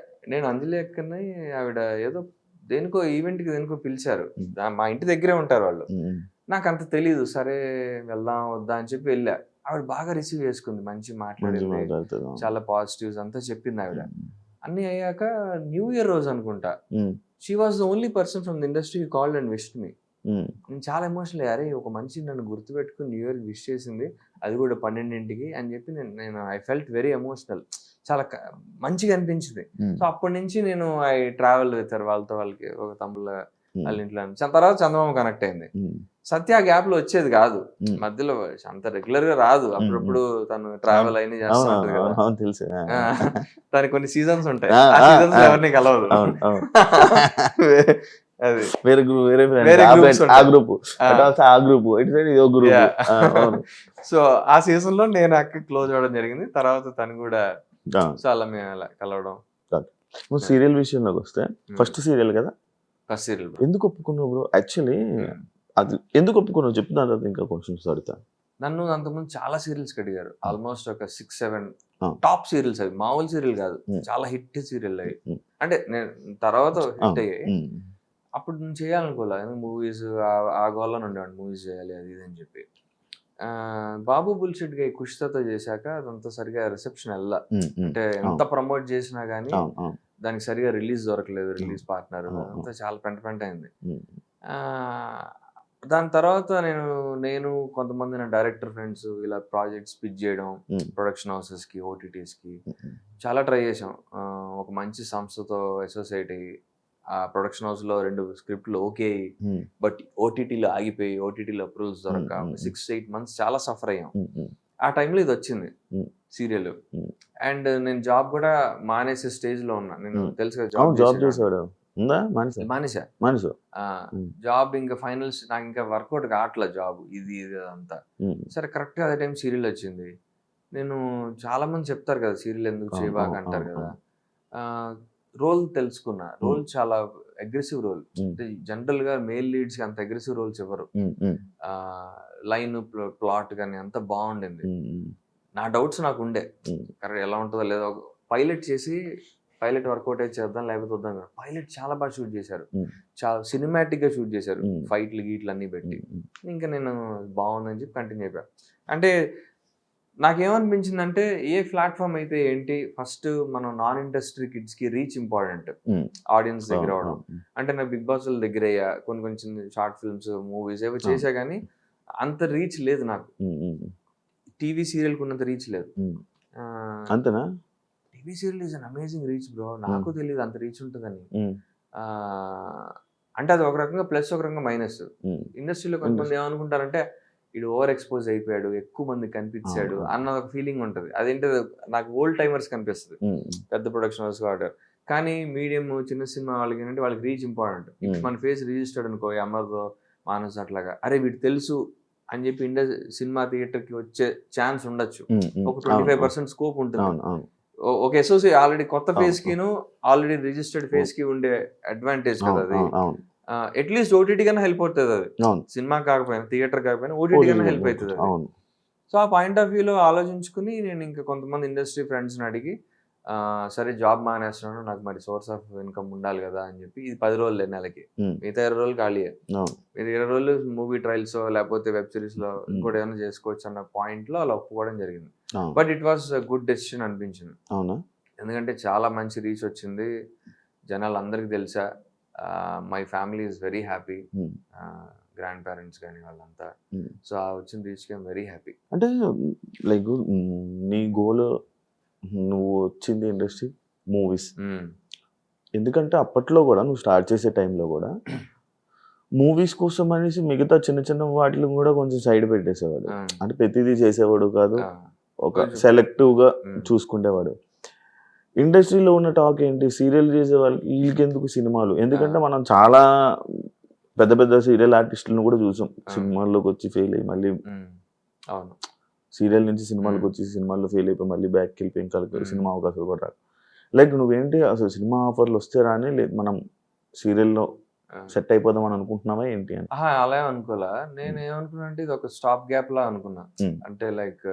నేను అంజలి అక్కని ఆవిడ ఏదో దేనికో ఈవెంట్ కి దేనికో పిలిచారు. మా ఇంటి దగ్గరే ఉంటారు వాళ్ళు. నాకు అంత తెలీదు. సరే వెళ్దాం వద్దా అని చెప్పి వెళ్ళా. ఆవిడ బాగా రిసీవ్ చేసుకుంది, మంచి మాట్లాడింది, చాలా పాజిటివ్స్ అంతా చెప్పింది ఆవిడ. అన్ని అయ్యాక న్యూ ఇయర్ రోజు అనుకుంటా, she was the only person from the industry called and wished me. నేను చాలా ఎమోషనల్ అయ్యారే, ఒక మనిషి నన్ను గుర్తుపెట్టుకుని న్యూ ఇయర్ విష్ చేసింది, అది కూడా 12ంటికి అని చెప్పి నేను ఐ ఫెల్ట్ వెరీ ఎమోషనల్. చాలా మంచిగా అనిపించింది. సో అప్పటి నుంచి నేను ఐ ట్రావెల్ విత్ వాళ్ళకి ఒక తమ్ముళ్ళ వాళ్ళ ఇంట్లో. తర్వాత చందమామ కనెక్ట్ అయింది. సత్య గ్యాప్ లో వచ్చేది కాదు, మధ్యలో అంత రెగ్యులర్ గా రాదు. అప్పుడప్పుడు తను ట్రావెల్ అయినా చేస్తూ ఉంటది కదా, తెలుసు. తనకి కొన్ని సీజన్స్ ఉంటాయి, ఆ సీజన్స్ ఎవరిని కలవదు. అది వేరే గ్రూప్. సో ఆ సీజన్ లో నేను అక్క క్లోజ్ అవ్వడం జరిగింది. తర్వాత తను కూడా చాలా కలవడం. సీరియల్ విషయంలోకి వస్తే ఫస్ట్ సీరియల్ కదా, ఫస్ట్ సీరియల్. ఎందుకు ఒప్పుకున్నావు బ్రో? యాక్చువల్లీ అది ఎందుకు ఒప్పుకున్నావు చెప్తున్నా, ఇంకా క్వశ్చన్స్ అడుగుతా. నన్ను అంతకుముందు చాలా సీరియల్స్ అడిగారు, ఆల్మోస్ట్ ఒక 6-7 టాప్ సీరియల్స్. అవి మామూలు సీరియల్ కాదు, చాలా హిట్ సీరియల్ అవి. అంటే నేను తర్వాత హిట్ అయ్యాయి. అప్పుడు నేను చేయాలనుకోలే, మూవీస్ ఆ గోల్లో ఉండేవాడిని, మూవీస్ చేయాలి అది ఇది అని చెప్పి. బాబు బుల్షిట్ గా కుషితతో చేశాక అదంతా సరిగా రిసెప్షన్ వెళ్ళా. అంటే ఎంత ప్రమోట్ చేసినా గానీ దానికి సరిగా రిలీజ్ దొరకలేదు, రిలీజ్ పార్ట్నర్ అంతా చాలా పెంట అయింది. దాని తర్వాత నేను కొంతమంది నా డైరెక్టర్ ఫ్రెండ్స్ ఇలా ప్రాజెక్ట్స్ పిచ్ చేయడం, ప్రొడక్షన్ హౌసెస్ కి, ఓటీటీస్ కి చాలా ట్రై చేసాం. ఒక మంచి సంస్థతో అసోసియేట్ అయ్యి ఆ ప్రొడక్షన్ హౌస్ లో 2 స్క్రిప్ట్లు ఓకే, బట్ ఓటీటీలో ఆగిపోయి, ఓటీటీలో అప్రూవల్స్ దొరక 6-8 months చాలా సఫర్ అయ్యాం. ఆ టైంలో ఇది వచ్చింది సీరియల్. అండ్ నేను జాబ్ కూడా మానేసే స్టేజ్ లో ఉన్నా. నేను తెలుసు కదా జాబ్ చేసాడు, మానేసా జాబ్. ఇంకా ఫైనల్స్ నాకు ఇంకా వర్కౌట్ కావట్లేదు జాబ్, ఇది అంతా. సరే కరెక్ట్ గా అదే టైం సీరియల్ వచ్చింది. నేను చాలా మంది చెప్తారు కదా సీరియల్ ఎందుకు అవును, చేయబాక అవును, అంటారు అవును, కదా. రోల్ తెలుసుకున్నా, రోల్ చాలా అగ్రెసివ్ రోల్. ఉమ్, అంటే జనరల్ గా మేల్ లీడ్స్ కి అంత అగ్రెసివ్ రోల్స్ ఇవ్వరు. ఉమ్, ఉమ్, లైన్ ప్లాట్ కానీ అంత బాగుండింది. ఉమ్, ఉమ్, నా డౌట్స్ నాకు ఉండే ఉమ్, కరెక్ట్ ఎలా ఉంటుందో లేదో. పైలట్ చేసి పైలట్ వర్కౌట్ అయితే చేద్దాం లేకపోతే వద్దాం కదా. పైలట్ చాలా బాగా షూట్ చేశారు, ఉమ్, చాలా సినిమాటిక్ గా షూట్ చేశారు, ఉమ్, ఫైట్లు గీట్లు అన్ని పెట్టి. ఉమ్, ఇంకా నేను బాగుందని చెప్పి కంటిన్యూ అయిపోయా. అంటే నాకేమనిపించిందంటే ఏ ప్లాట్ఫామ్ అయితే ఏంటి, ఫస్ట్ మనం నాన్ ఇండస్ట్రీ కిడ్స్ కి రీచ్ ఇంపార్టెంట్, ఉమ్, ఆడియన్స్ దగ్గర అవును, అవడం. అవును, అంటే నాకు బిగ్ బాస్ దగ్గర అయ్యా, కొన్ని కొన్ని చిన్న షార్ట్ ఫిల్మ్స్ మూవీస్ ఏవో అవును, చేశా కానీ అంత రీచ్ లేదు నాకు. ఉమ్, ఉమ్, టీవీ సీరియల్ ఉన్నంత రీచ్ లేదు. ఉమ్. అంతేనా? TV serial is an amazing reach bro. నాకు తెలియదు అంత రీచ్ ఉంటుందని. ఉమ్, ఆ, అంటే అది ఒక రకంగా ప్లస్, ఒక రకంగా మైనస్. ఉమ్, ఇండస్ట్రీలో కొంతమంది ఏమనుకుంటారంటే ఇడు ఓవర్ ఎక్స్పోజ్ అయిపోయాడు, ఎక్కువ మంది కనిపించాడు అవును, అన్న ఒక ఫీలింగ్ ఉంటుంది. అదేంటి నాకు ఓల్డ్ టైమర్స్ కనిపిస్తుంది, ఉమ్, పెద్ద ప్రొడక్షన్ హౌస్ కాబట్టి. కానీ మీడియం చిన్న సినిమా వాళ్ళకి ఏంటంటే వాళ్ళకి రీచ్ ఇంపార్టెంట్. ఇప్పుడు మన ఫేస్ రిజిస్టర్డ్ అనుకో, అమర్దో మానస్ అట్లాగా, అరే వీడు తెలుసు అని చెప్పి సినిమా థియేటర్కి వచ్చే ఛాన్స్ ఉండొచ్చు. ఉమ్, ఉమ్, ఒక అవును, 25% స్కోప్ ఉంటుంది. అవును, అవును, ఒక అసోసియేట్ ఆల్రెడీ కొత్త అవును, ఫేస్ కిను ఆల్రెడీ రిజిస్టర్డ్ ఫేస్ కి ఉండే అడ్వాంటేజ్ కదా అవును, అది. అవును, అవును, అట్లీస్ట్ ఓటీటీ కన్నా హెల్ప్ అవుతుంది అది. అవును, సినిమా కాకపోయినా, థియేటర్ కాకపోయినా ఓటీటీ కన్నా హెల్ప్ అవుతుంది అది. అవును, సో ఆ పాయింట్ ఆఫ్ వ్యూలో ఆలోచించుకుని నేను ఇంకా కొంతమంది ఇండస్ట్రీ ఫ్రెండ్స్ని అడిగి సరే జాబ్ మానేస్తున్నాను, నాకు మరి సోర్స్ ఆఫ్ ఇన్కమ్ ఉండాలి కదా అని చెప్పి, ఇది 10 రోజులు నెలకి, ఉమ్, మిగతా 20 రోజులు ఖాళీయే. అవును, ఇది 20 రోజులు మూవీ ట్రయల్స్ లేకపోతే వెబ్ సిరీస్లో ఇంకోటి ఏమైనా చేసుకోవచ్చు అన్న పాయింట్లో అలా ఒప్పుకోవడం జరిగింది. అవును, but it was good decision అనిపించింది. అవునా? ఎందుకంటే చాలా మంచి రీచ్ వచ్చింది, జనాలు అందరికీ తెలుసా. My family is very happy, um, grand parents కానీ వాళ్ళంతా. ఉమ్. సో ఆ వచ్చిన రీచ్కి ఐమ్ వెరీ హ్యాపీ. అంటే లైక్ నీ గోల్, నువ్వు వచ్చింది ఇండస్ట్రీ మూవీస్. ఎందుకంటే అప్పట్లో కూడా నువ్వు స్టార్ట్ చేసే టైంలో కూడా మూవీస్ కోసం అనేసి మిగతా చిన్న చిన్న వాటిని కూడా కొంచెం సైడ్ పెట్టేసేవాడు. అంటే ప్రతిదీ చేసేవాడు కాదు, ఒక సెలెక్టివ్గా చూసుకునేవాడు. ఇండస్ట్రీలో ఉన్న టాక్ ఏంటి, సీరియల్ చేసే వాళ్ళకి వీళ్ళకి ఎందుకు సినిమాలు? ఎందుకంటే మనం చాలా పెద్ద పెద్ద సీరియల్ ఆర్టిస్టులను కూడా చూసాం, సినిమాల్లోకి వచ్చి ఫెయిల్ అయ్యి మళ్ళీ అవును సీరియల్ నుంచి సినిమాలకు వచ్చి సినిమాల్లో ఫెయిల్ అయిపోయి మళ్ళీ బ్యాక్కి వెళ్ళిపోయి ఇంకా సినిమా అవకాశాలు కూడా రాదు. లైక్ నువ్వేంటి అసలు సినిమా ఆఫర్లు వస్తే రాని, లేదు మనం సీరియల్లో సెట్ అయిపోదాం అని అనుకుంటున్నావా ఏంటి అని? అలా అనుకోలే. నేను ఏమనుకున్నా అంటే ఇది ఒక స్టాప్ గ్యాప్ లా అనుకున్నా. అంటే లైక్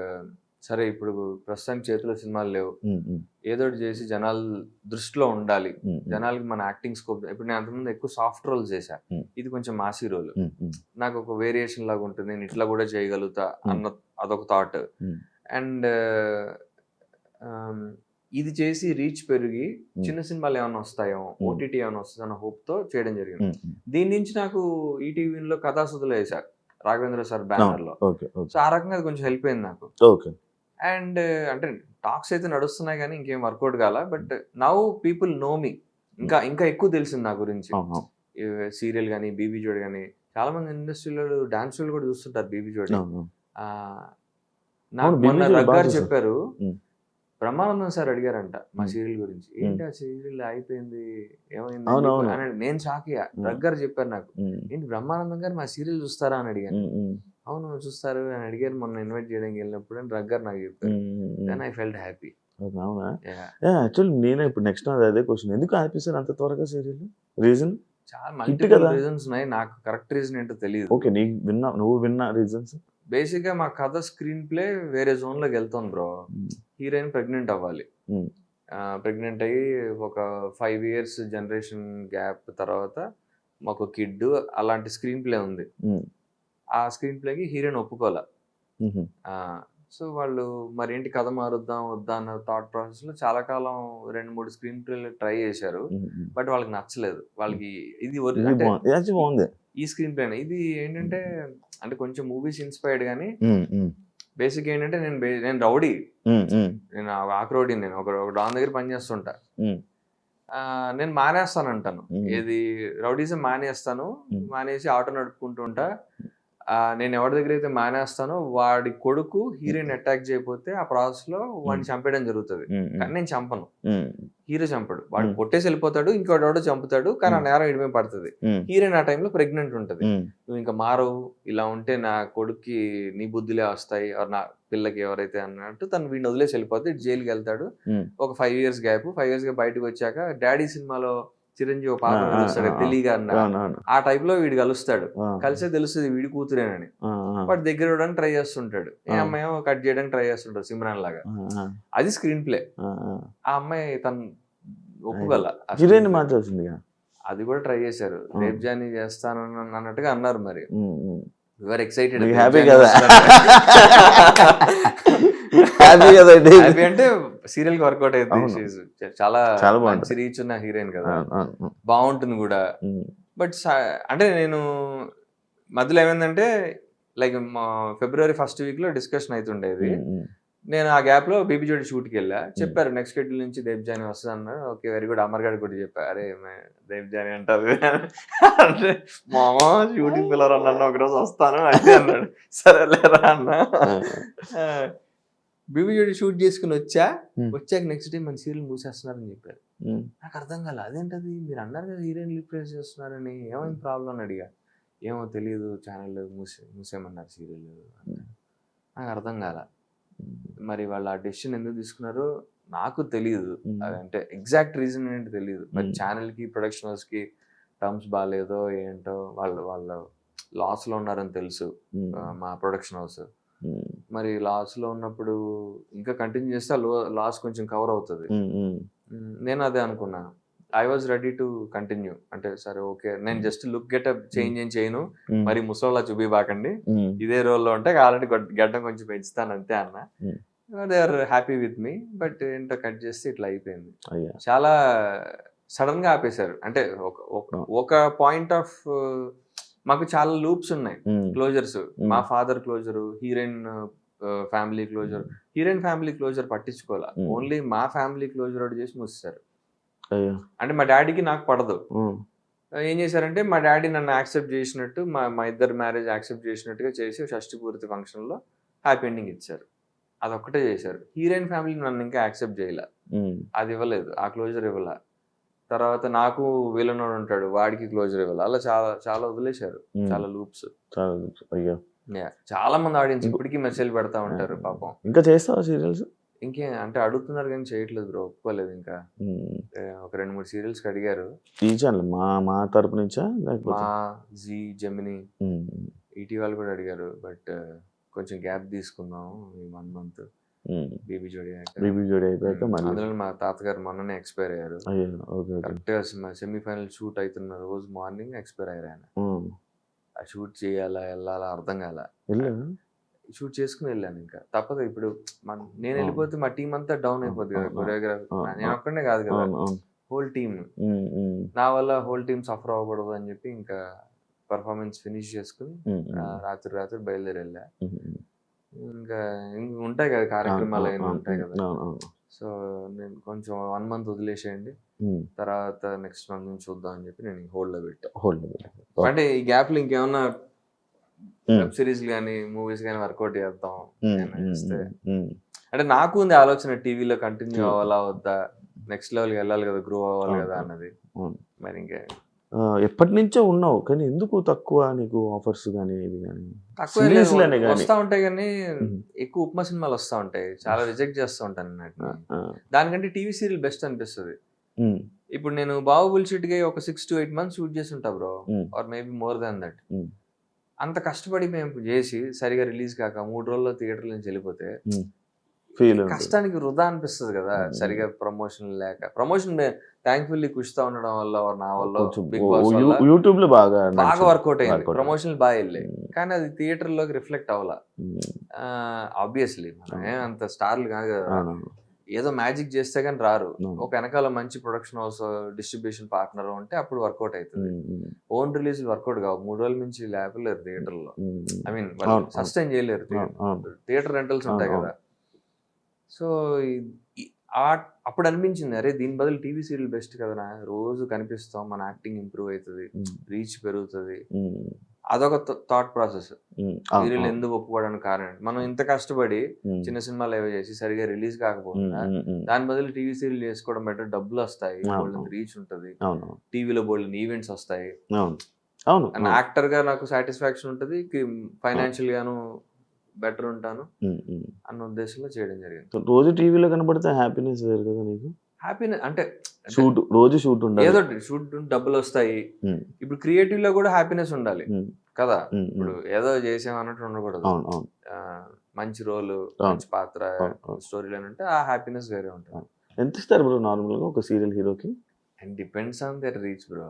సరే ఇప్పుడు ప్రస్తుతానికి చేతిలో సినిమాలు లేవు, ఏదో ఒకటి చేసి జనాల దృష్టిలో ఉండాలి, జనాలకి మన యాక్టింగ్ స్కోప్. ఇప్పుడు నేను అంతకుముందు ఎక్కువ సాఫ్ట్ రోల్స్ చేశా, ఇది కొంచెం మాసీ రోల్, నాకు ఒక వేరియేషన్ లాగా ఉంటుంది, నేను ఇట్లా కూడా చేయగలుగుతా అన్న అదొక థాట్. అండ్ ఇది చేసి రీచ్ పెరిగి చిన్న సినిమాలు ఏమైనా వస్తాయో, ఓటీటీ ఏమైనా వస్తుంది అన్న హోప్ తో చేయడం జరిగింది. దీని నుంచి నాకు ఈటీవీలో కథాసుధులు వేశారు రాఘవేంద్ర సార్ బ్యానర్ లో. సో ఆ రకంగా అది కొంచెం హెల్ప్ అయింది నాకు. అండ్ అంటే టాక్స్ అయితే నడుస్తున్నాయి కానీ ఇంకేం వర్కౌట్ కాల. బట్ నౌ పీపుల్ నో మీ, ఇంకా ఇంకా ఎక్కువ తెలిసింది నా గురించి. సీరియల్ కానీ బీబీ జోడి కానీ చాలా మంది ఇండస్ట్రీలో డాన్స్ కూడా చూస్తుంటారు బీబీ జోడి. నాకు మొన్న రగ్గారు చెప్పారు, బ్రహ్మానందం సార్ అడిగారంట మా సీరియల్ గురించి, ఏంటి ఆ సీరియల్ అయిపోయింది ఏమైంది అని. నేను షాక్ అయ్యా. రగ్గారు చెప్పారు నాకు, ఏంటి బ్రహ్మానందం గారు మా సీరియల్ చూస్తారా అని అడిగాను. అవును చూస్తారు అని అడిగారు మొన్న ఇన్వైట్ చేయడానికి వెళ్ళినప్పుడు అని రగ్గారు నాకు చెప్పారు. Then I felt happy. అవునా? యాక్చువల్లీ నేనే ఇప్పుడు నెక్స్ట్ అదే క్వశ్చన్, ఎందుకు ఆపేసారు అంత త్వరగా సీరియల్? రీజన్ చాలా మల్టిపుల్ రీజన్స్ ఉన్నాయి, నాకు కరెక్ట్ రీజన్ ఏంటో తెలియదు. ఓకే, నువ్వు విన్న రీజన్స్? బేసిక్ గా మా కథ స్క్రీన్ ప్లే వేరే జోన్ లోకి వెళ్తాను బ్రో. హీరోయిన్ ప్రెగ్నెంట్ అవ్వాలి, ప్రెగ్నెంట్ అయ్యి ఒక 5 years జనరేషన్ గ్యాప్ తర్వాత మాకు కిడ్, అలాంటి స్క్రీన్ ప్లే ఉంది. ఆ స్క్రీన్ ప్లేకి హీరోయిన్ ఒప్పుకోలే. సో వాళ్ళు మరి ఏంటి కథ మారుద్దాం వద్దా అన్న థాట్ ప్రాసెస్ లో చాలా కాలం 2-3 స్క్రీన్ ప్లేలు ట్రై చేశారు. బట్ వాళ్ళకి నచ్చలేదు. వాళ్ళకి ఇది బాగుంది ఈ స్క్రీన్ ప్లే. ఇది ఏంటంటే అంటే కొంచెం మూవీస్ ఇన్స్పైర్డ్ కానీ బేసిక్ ఏంటంటే నేను రౌడీ, నేను ఆక్రౌడీ, నేను ఒక డాన్ దగ్గర పనిచేస్తుంటా. నేను మానేస్తాను అంటాను, ఏది రౌడీజం మానేస్తాను, మానేసి ఆటో నడుపుకుంటూ ఉంటా. నేను ఎవరి దగ్గర అయితే మానేస్తానో వాడి కొడుకు హీరోయిన్ అటాక్ చేయకపోతే ఆ ప్రాసెస్ లో వాడిని చంపేయడం జరుగుతుంది. కానీ నేను చంపను, హీరో చంపడు, వాడు కొట్టేసి వెళ్ళిపోతాడు, ఇంకోటి చంపుతాడు, కానీ ఆ నేరం ఇడిమే పడుతుంది. హీరోయిన్ ఆ టైంలో ప్రెగ్నెంట్ ఉంటది. నువ్వు ఇంకా మారవు, ఇలా ఉంటే నా కొడుక్కి నీ బుద్ధులే వస్తాయి, నా పిల్లకి ఎవరైతే అన్నట్టు తను వీడిని వదిలేసి వెళ్ళిపోతే జైలుకి వెళ్తాడు. ఒక 5 years గ్యాప్, 5 years గా బయటకు వచ్చాక డాడీ సినిమాలో చిరంజీవి పాప కలుస్తాడు తెలియగా అన్న ఆ టైప్ లో వీడు కలుస్తాడు. కలిసే తెలుస్తుంది వీడి కూతురేనని. వాడు దగ్గర ఇవ్వడానికి ట్రై చేస్తుంటాడు, ఏ అమ్మాయి కట్ చేయడానికి ట్రై చేస్తుంటాడు సిమ్రాన్ లాగా. అది స్క్రీన్ ప్లే. ఆ అమ్మాయి తను ఒప్పుకోల, అది కూడా ట్రై చేశారు. రేప్ జానీ చేస్తాను అన్నట్టుగా అన్నారు. మరి యువర్ ఎక్సైటెడ్, హ్యాపీ అంటే సీరియల్ కి వర్కౌట్ అయితే చాలా మంచి రీచ్ ఉన్న హీరోయిన్ కదా, బాగుంటుంది కూడా. బట్ అంటే నేను మధ్యలో ఏమైందంటే లైక్ February 1st week లో డిస్కషన్ అవుతుండేది. నేను ఆ గ్యాప్ లో బేబీ జోడి షూట్ కి వెళ్ళా. చెప్పారు నెక్స్ట్ షెడ్యూల్ నుంచి దేవ్ జానీ వస్తుంది అన్నారు. Okay very good. అమర్ గారు కూడా చెప్పారు, అరే దేవ్ జానీ అంటారు అంటే మామా షూటింగ్ పిల్లలు అన్న ఒకరోజు వస్తాను అయితే అన్నాడు. సరేలేరా అన్న. బేబీ జోడి షూట్ చేసుకుని వచ్చాక నెక్స్ట్ డే మన సీరియల్ మూసేస్తున్నారని చెప్పారు. నాకు అర్థం కాలే, అదేంటది మీరు అన్నారు కదా హీరోయిన్ రిప్లేస్ చేస్తున్నారని, ఏమైంది ప్రాబ్లం అని అడిగా. ఏమో తెలియదు, ఛానల్ మూసేయమన్నారు సీరియల్. నాకు అర్థం కాల. మరి వాళ్ళు ఆ డెసిషన్ ఎందుకు తీసుకున్నారో నాకు తెలియదు, అంటే ఎగ్జాక్ట్ రీజన్ ఏంటో తెలియదు. మరి ఛానల్ కి ప్రొడక్షన్ హౌస్ కి టర్మ్స్ బాగాలేదో ఏంటో, వాళ్ళు లాస్ లో ఉన్నారని తెలుసు మా ప్రొడక్షన్ హౌస్. మరి లాస్ లో ఉన్నప్పుడు ఇంకా కంటిన్యూ చేస్తే లాస్ కొంచెం కవర్ అవుతుంది. నేను అదే అనుకున్నా. I was ready to continue. అంటే సరే ఓకే, నేను జస్ట్ లుక్ గెటప్ చేంజ్ ఏం చేయను, మరి ముసలోలా చూపిబాకండి, ఇదే రోల్లో ఉంటే కావాలంటే గడ్డం కొంచెం పెంచుతాను అంతే అన్న. They are happy with me. But ఏంటో కట్ చేస్తే ఇట్లా అయిపోయింది. చాలా సడన్ గా ఆపేశారు. అంటే ఒక పాయింట్ ఆఫ్ మాకు చాలా లూప్స్ ఉన్నాయి, క్లోజర్స్. మా father closure, heroine family closure. Heroine family closure పట్టించుకోవాలా, ఓన్లీ మా ఫ్యామిలీ క్లోజర్ ఒకటి చేసి మూసేశారు. అంటే మా డాడీకి నాకు పడదు. ఏం చేశారంటే మా డాడీ నన్ను యాక్సెప్ట్ చేసినట్టు, మా ఇద్దరు మ్యారేజ్ యాక్సెప్ట్ చేసినట్టుగా చేసి షష్టి పూర్తి ఫంక్షన్ లో హ్యాపీ ఎండింగ్ ఇచ్చారు. అదొక్కటే చేశారు. హీరోయిన్ ఫ్యామిలీ నన్ను ఇంకా యాక్సెప్ట్ చేయలే, అది ఇవ్వలేదు, ఆ క్లోజర్ ఇవ్వాల. తర్వాత నాకు వీళ్ళనోడు ఉంటాడు, వాడికి క్లోజర్ ఇవ్వాలి. అలా చాలా చాలా వదిలేశారు, చాలా లూప్స్. చాలా మంది ఆడియన్స్ ఇప్పటికీ మెసేజ్ పెడతా ఉంటారు పాపం. ఇంకా చేస్తావా సీరియల్స్? ఇంకే అంటే అడుగుతున్నారు కానీ చేయట్లేదు బ్రో, ఒప్పుకోలేదు. ఇంకా ఒక 2-3 సీరియల్స్ అడిగారు. ఈ ఛానల్ మా తరపు నుంచా, మా జీ, జెమిని, ఈటీ వాళ్ళు కూడా అడిగారు. బట్ కొంచెం గ్యాప్ తీసుకుందాం ఈ 1 month. బేబీ జోడి అయిపోయాక అందులో మా తాతగారు మొన్ననే ఎక్స్పైర్ అయ్యారు. కరెక్ట్ గా సెమీఫైనల్ షూట్ అవుతున్న రోజు మార్నింగ్ ఎక్స్పైర్ అయ్యారు ఆయన. ఆ షూట్ చేయాలా వెళ్ళాలా అర్థం కాల, షూట్ చేసుకుని వెళ్ళాను. ఇంకా తప్పదు. ఇప్పుడు నేను వెళ్ళిపోతే మా టీం అంతా డౌన్ అయిపోద్ది కదా, కొరియోగ్రాఫర్ నేను ఒక్కడనే కాదు కదా, హోల్ టీమ్. నా వల్ల హోల్ టీమ్ సఫర్ అవ్వకూడదు అని చెప్పి ఇంకా పర్ఫార్మెన్స్ ఫినిష్ చేసుకుని రాత్రి బయలుదేరి వెళ్ళా. ఇంకా ఉంటాయి కదా కార్యక్రమాలు అయినా ఉంటాయి కదా. సో నేను కొంచెం 1 month వదిలేసేయండి, తర్వాత నెక్స్ట్ మంత్ నుంచి చూద్దాం అని చెప్పి నేను హోల్డ్ లో పెట్టా. అంటే ఈ గ్యాప్ లో ఇంకేమన్నా వెబ్ సిరీస్ కానీ మూవీస్ కానీ వర్కౌట్ చేద్దాం చేస్తే, అంటే నాకు ఉంది ఆలోచన టీవీలో కంటిన్యూ అవ్వాలా వద్దా, నెక్స్ట్ లెవెల్కి వెళ్ళాలి కదా, గ్రో అవ్వాలి కదా అన్నది. మరి ఇంకా ఎప్పటి నుంచో ఉన్నావు కానీ ఎందుకు తక్కువ నీకు ఆఫర్స్ కానీ ఇది కానీ? వస్తా ఉంటాయి కానీ ఎక్కువ ఉప్మా సినిమాలు వస్తా ఉంటాయి, చాలా రిజెక్ట్ చేస్తూ ఉంటాను అన్నట్టు. దానికంటే టీవీ సీరియల్ బెస్ట్ అనిపిస్తుంది. ఇప్పుడు నేను బాహుబలి షూట్ గా ఒక 6 to 8 months షూట్ చేసి ఉంటా bro, or maybe more than that. అంత కష్టపడి మేము చేసి సరిగా రిలీజ్ కాక 3 రోజుల్లో థియేటర్ నుంచి వెళ్ళిపోతే కష్టానికి వృధా అనిపిస్తుంది కదా. సరిగా ప్రమోషన్ లేక, ప్రమోషన్ థ్యాంక్ఫుల్లీ కుషితా ఉండడం వల్ల నా వల్ల బిగ్ బాస్ యూట్యూబ్ లో బాగా వర్కౌట్ అయింది, ప్రమోషన్లు బాగా వెళ్ళాయి. కానీ అది థియేటర్ లోకి రిఫ్లెక్ట్ అవ్వాలా. ఆబ్వియస్లీ మనం అంత స్టార్లు కాదు కదా, ఏదో మ్యాజిక్ చేస్తే కానీ రారు. ఒక వెనకాల మంచి ప్రొడక్షన్ హౌస్, డిస్ట్రిబ్యూషన్ పార్ట్నర్ ఉంటే అప్పుడు వర్కౌట్ అవుతుంది. ఓన్ రిలీజ్ వర్కౌట్ కావు, 3 రోజుల నుంచి లేపలేరు థియేటర్ లో. ఐ మీన్ సస్టైన్ చేయలేరు. థియేటర్ రెంటల్స్ ఉంటాయి కదా. సో అప్పుడు అనిపించింది, అరే దీని బదులు టీవీ సీరియల్ బెస్ట్ కదనా, రోజు కనిపిస్తాం, మన యాక్టింగ్ ఇంప్రూవ్ అవుతుంది, రీచ్ పెరుగుతుంది. అదొక థాట్ ప్రాసెస్. సీరియల్ ఎందుకు ఒప్పుకోవడానికి కారణం, మనం ఇంత కష్టపడి చిన్న సినిమాలు ఏవో చేసి సరిగా రిలీజ్ కాకపోతున్నా దాని బదులు టీవీ సీరియల్ చేసుకోవడం బెటర్, డబ్బులు వస్తాయి, రీచ్ ఉంటుంది, టీవీలో బోల్డ్ ఈవెంట్స్ వస్తాయి, అండ్ యాక్టర్ గా నాకు సాటిస్ఫాక్షన్ ఉంటుంది, ఫైనాన్షియల్ గాను బెటర్ ఉంటాను అన్న ఉద్దేశంలో చేయడం జరిగింది. రోజు టీవీలో కనబడితే హ్యాపీనెస్ వేరు కదా నీకు? హ్యాపీనెస్ అంటే షూట్, రోజు షూట్ ఉండాలి, ఏదో షూట్ డబ్బులు వస్తాయి. ఇప్పుడు క్రియేటివ్ లో కూడా హ్యాపీనెస్ ఉండాలి కదా, ఇప్పుడు ఏదో చేసాం అన్నట్టు ఉండకూడదు. మంచి రోల్, మంచి పాత్ర, స్టోరీ లైన్ ఉంటే ఆ హ్యాపీనెస్ వేరే ఉంటుంది. ఎంత ఇస్తారు బ్రో నార్మల్ గా ఒక సీరియల్ హీరోకి? And depends on their reach bro,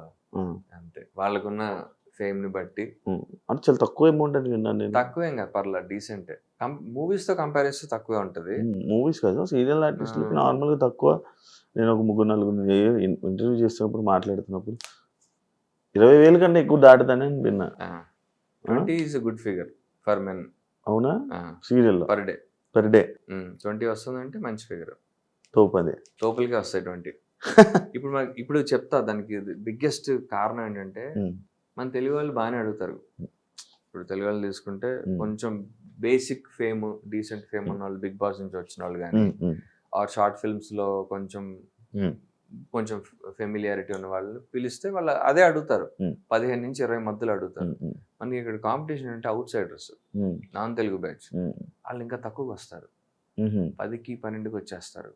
అంతే వాళ్ళకున్న ఫేమ్ ని బట్టి. అంటే చాలా తక్కువ అమౌంట్ అని విన్నాను నేను. తక్కువేం కాదు, పర్లా డీసెంట్. మూవీస్ తో కంపేర్ చేస్తే తక్కువే ఉంటది. మూవీస్ కాదు, సీరియల్ ఆర్టిస్టులకి నార్మల్ గా తక్కువ. నేను ఒక 3-4 ఇంటర్వ్యూ చేస్తున్నప్పుడు మాట్లాడుతున్నప్పుడు 20,000 కన్నా ఎక్కువ దాటుతానే అని విన్నా. 20 is a good figure for men. అవునా? సీరియల్ పర్ డే 20 వస్తుందంటే మంచి ఫిగర్. తోపలికి వస్తాయి 20. ఇప్పుడు చెప్తా దానికి బిగ్గెస్ట్ కారణం ఏంటంటే, మన తెలుగు వాళ్ళు బాగానే అడుగుతారు. ఇప్పుడు తెలుగు వాళ్ళు తీసుకుంటే కొంచెం బేసిక్ ఫేమ్, డీసెంట్ ఫేమ్ ఉన్న వాళ్ళు, బిగ్ బాస్ నుంచి వచ్చిన వాళ్ళు కానీ, ఆర్ షార్ట్ ఫిల్మ్స్ లో కొంచెం ఫెమిలియారిటీ ఉన్న వాళ్ళు పిలిస్తే వాళ్ళు అదే అడుగుతారు. 15 నుంచి 20 మధ్యలో అడుగుతారు. మనకి ఇక్కడ కాంపిటీషన్ అంటే out Zydus, non Telugu batch, వాళ్ళు ఇంకా తక్కువగా వస్తారు, 10కి 12కి వచ్చేస్తారు.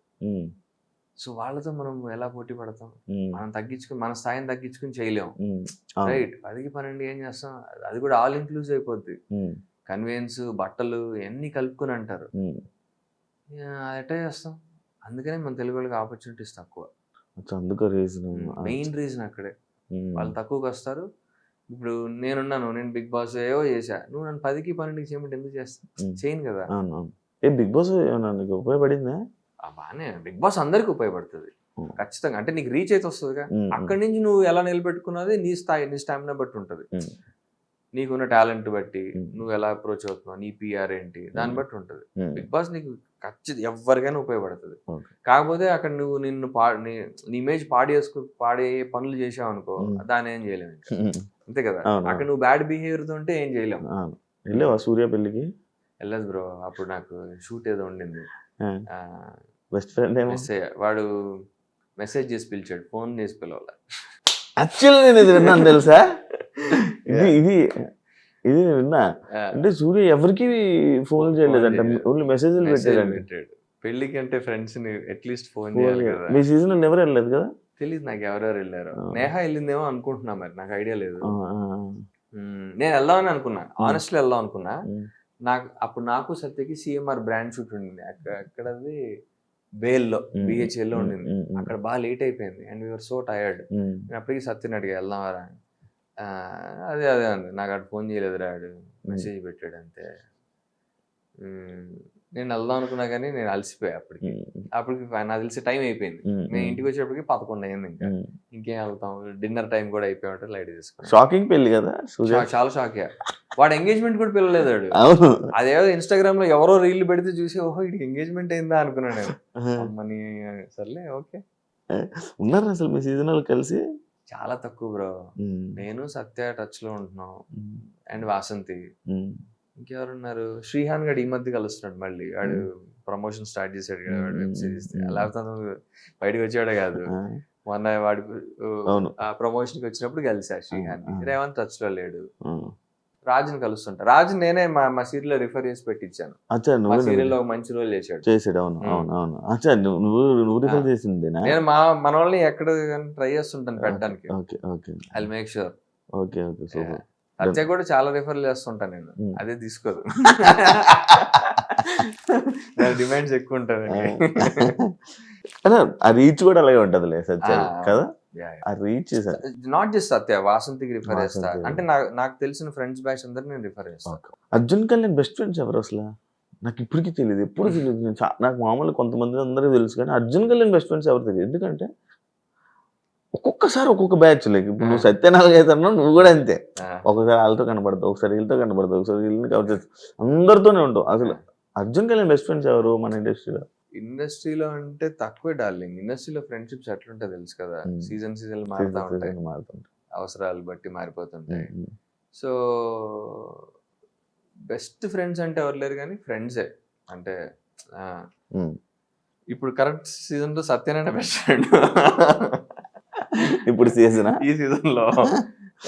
సో వాళ్ళతో మనం ఎలా పోటీ పడతాం? మనం తగ్గించుకుని, మన స్థాయిని తగ్గించుకుని చేయలేము, రైట్? 10కి 12 ఏం చేస్తాం, అది కూడా ఆల్ ఇంక్లూజివ్ అయిపోద్ది. కన్వీనియన్స్, బట్టలు అన్ని కలుపుకొని అంటారు, ఎట్లా చేస్తాం? అందుకనే మన తెలుగు వాళ్ళకి ఆపర్చునిటీస్ తక్కువ. మెయిన్ రీజన్ అక్కడే, వాళ్ళు తక్కువకి వస్తారు. ఇప్పుడు నేను బిగ్ బాస్ ఏవో చేశా, నువ్వు నన్ను 10కి 12కి చేయమంటే ఎందుకు చేస్తా? చేయను కదా. బిగ్ బాస్ ఉపయోగపడిందా? బాగానే, బిగ్ బాస్ అందరికి ఉపయోగపడుతుంది ఖచ్చితంగా. అంటే నీకు రీచ్ అయితే వస్తుందిగా, అక్కడి నుంచి నువ్వు ఎలా నిలబెట్టుకున్నది నీ స్థాయి, నీ స్టామినా బట్టి ఉంటుంది, నీకున్న టాలెంట్ బట్టి, నువ్వు ఎలా అప్రోచ్ అవుతున్నావు, నీ పిఆర్ ఏంటి, దాన్ని బట్టి ఉంటుంది. బిగ్ బాస్ నీకు ఖచ్చితంగా ఎవరికైనా ఉపయోగపడుతుంది. కాకపోతే అక్కడ నువ్వు నీ ఇమేజ్ పాడే పనులు చేసావు అనుకో, దాన్ని ఏం చేయలేము, అంతే కదా. అక్కడ నువ్వు బ్యాడ్ బిహేవియర్ తో ఉంటే ఏం చేయలేము. సూర్య పెళ్లికి వెళ్ళదు బ్రో, అప్పుడు నాకు షూట్ ఏదో ఉండింది. బెస్ట్ ఫ్రెండ్ వాడు మెసేజ్ చేసి పిలిచాడు, ఫోన్ చేసి పిలవాలి. యాక్చువల్లీ నేను ఇది విన్నాను తెలుసా, ఇది నేను విన్నా. అంటే సూర్య ఎవరికి ఫోన్ చేయలేదంట, ఓన్లీ మెసేజ్లు పెట్టాడు. పెళ్లికి అంటే ఫ్రెండ్స్ ని అట్లీస్ట్ ఫోన్ చేయాలి కదా. మీ సీజన్ ఎవరు వెళ్ళలేదు కదా? తెలియదు నాకు ఎవరెవరు వెళ్ళారు. నేహ వెళ్ళిందేమో అనుకుంటున్నా, మరి నాకు ఐడియా లేదు. నేను వెళ్దామని అనుకున్నా, ఆనెస్ట్లీ వెళ్దాం అనుకున్నా. నాకు సత్యకి సిఎంఆర్ బ్రాండ్ షూట్ ఉండింది, అక్కడది బేల్లో, బిహెచ్ఎల్లో ఉండింది. అక్కడ బాగా లేట్ అయిపోయింది అండ్ వీఆర్ సో టైర్డ్. నేను అప్పటికి సత్యని అడిగా వెళ్దామరా, అదే అంది, నాకు అటు ఫోన్ చేయలేదు రాడు, మెసేజ్ పెట్టాడు అంతే. నేను వెళ్దాం అనుకున్నా కానీ నేను అలసిపోయా అప్పటికి నాకు తెలిసి టైం అయిపోయింది. నేను ఇంటికి వచ్చేప్పటికి 11 అయింది. ఇంకేం వెళ్తాం, డిన్నర్ టైం కూడా అయిపోయి ఉంటే లైట్ తీసుకున్నాను. షాకింగ్ పెళ్లి కదా, చాలా షాక్ అయ్యా. వాడు ఎంగేజ్మెంట్ కూడా పిల్లలేదు వాడు. అదేదో ఇన్స్టాగ్రామ్ లో ఎవరో రీల్ పెడితే చూసి, ఓహో ఇటు ఎంగేజ్మెంట్ అయిందా అనుకున్నాను నేను. అమ్మని సర్లే ఓకే. ఉన్నారు అసలు మీ సీజన్ కలిసి? చాలా తక్కువ బ్రో. నేను సత్య టచ్ లో ఉంటున్నాం, అండ్ వాసంతి. ఇంకెవరున్నారు? శ్రీహాన్ గడు ఈ మధ్య కలుస్తున్నాడు మళ్ళీ, వాడు ప్రమోషన్ స్టార్ట్ చేశాడు కదా వాడు వెబ్ సిరీస్. లేకపోతే బయటకు వచ్చాడే కాదు, మొన్న వాడు ఆ ప్రమోషన్ కి వచ్చినప్పుడు కలిసా శ్రీహాన్. రేవంత్ టచ్ లో లేడు. రాజుని కలుస్తుంటా. రాజు నేనే మా సీరియల్ లో రిఫర్ చేసి పెట్టించాను. మా సీరియల్ లో మంచి రోల్ చేశాడు. నేను మన వాళ్ళని ఎక్కడ ట్రై చేస్తుంటాను పెట్టడానికి. I will make sure. Satya కూడా చాలా రిఫర్ చేస్తుంటాను నేను, అదే తీసుకోదు. డిమాండ్స్ ఎక్కువ ఉంటాయి. ఆ రీచ్ కూడా అలాగే ఉంటది సత్య కదా. నాట్ జస్ట్ సత్య, వాసంతికి రిఫర్ చేస్తా. అంటే నాకు తెలిసిన ఫ్రెండ్స్ బ్యాచ్ అందరు నేను రిఫర్ చేస్తాను. అర్జున్ కళ్యాణ్ బెస్ట్ ఫ్రెండ్స్ ఎవరు అసలు? నాకు ఇప్పటికీ తెలియదు, ఎప్పుడు తెలియదు. నాకు మామూలు కొంతమంది అందరికీ తెలుసు, కానీ అర్జున్ కళ్యాణ్ బెస్ట్ ఫ్రెండ్స్ ఎవరు తెలియదు. ఎందుకంటే ఒక్కొక్కసారి ఒక్కొక్క బ్యాచ్. లైక్ ఇప్పుడు నువ్వు సత్య 4 అవుతున్నావు, నువ్వు కూడా అంతే. ఒకసారి వాళ్ళతో కనబడతావు, ఒకసారి వీళ్ళతో కనబడతావు, ఒకసారి వీళ్ళని కవర్ చేస్తావు, అందరితోనే ఉంటావు. అసలు అర్జున్ కళ్యాణ్ బెస్ట్ ఫ్రెండ్స్ ఎవరు మన ఇండస్ట్రీలో? ఇండస్ట్రీలో అంటే తక్కువే డార్లింగ్. ఇండస్ట్రీలో ఫ్రెండ్షిప్స్ ఎట్లుంటాయి తెలుసు కదా, సీజన్ మారుతా ఉంటాయి, మారుతుంటాయి. అవసరాలు బట్టి మారిపోతుంటాయి. సో బెస్ట్ ఫ్రెండ్స్ అంటే ఎవరు లేరు కానీ ఫ్రెండ్సే. అంటే ఇప్పుడు కరెక్ట్ సీజన్ లో సత్యనారాయణ బెస్ట్ ఫ్రెండ్. ఇప్పుడు సీజన్ ఈ సీజన్ లో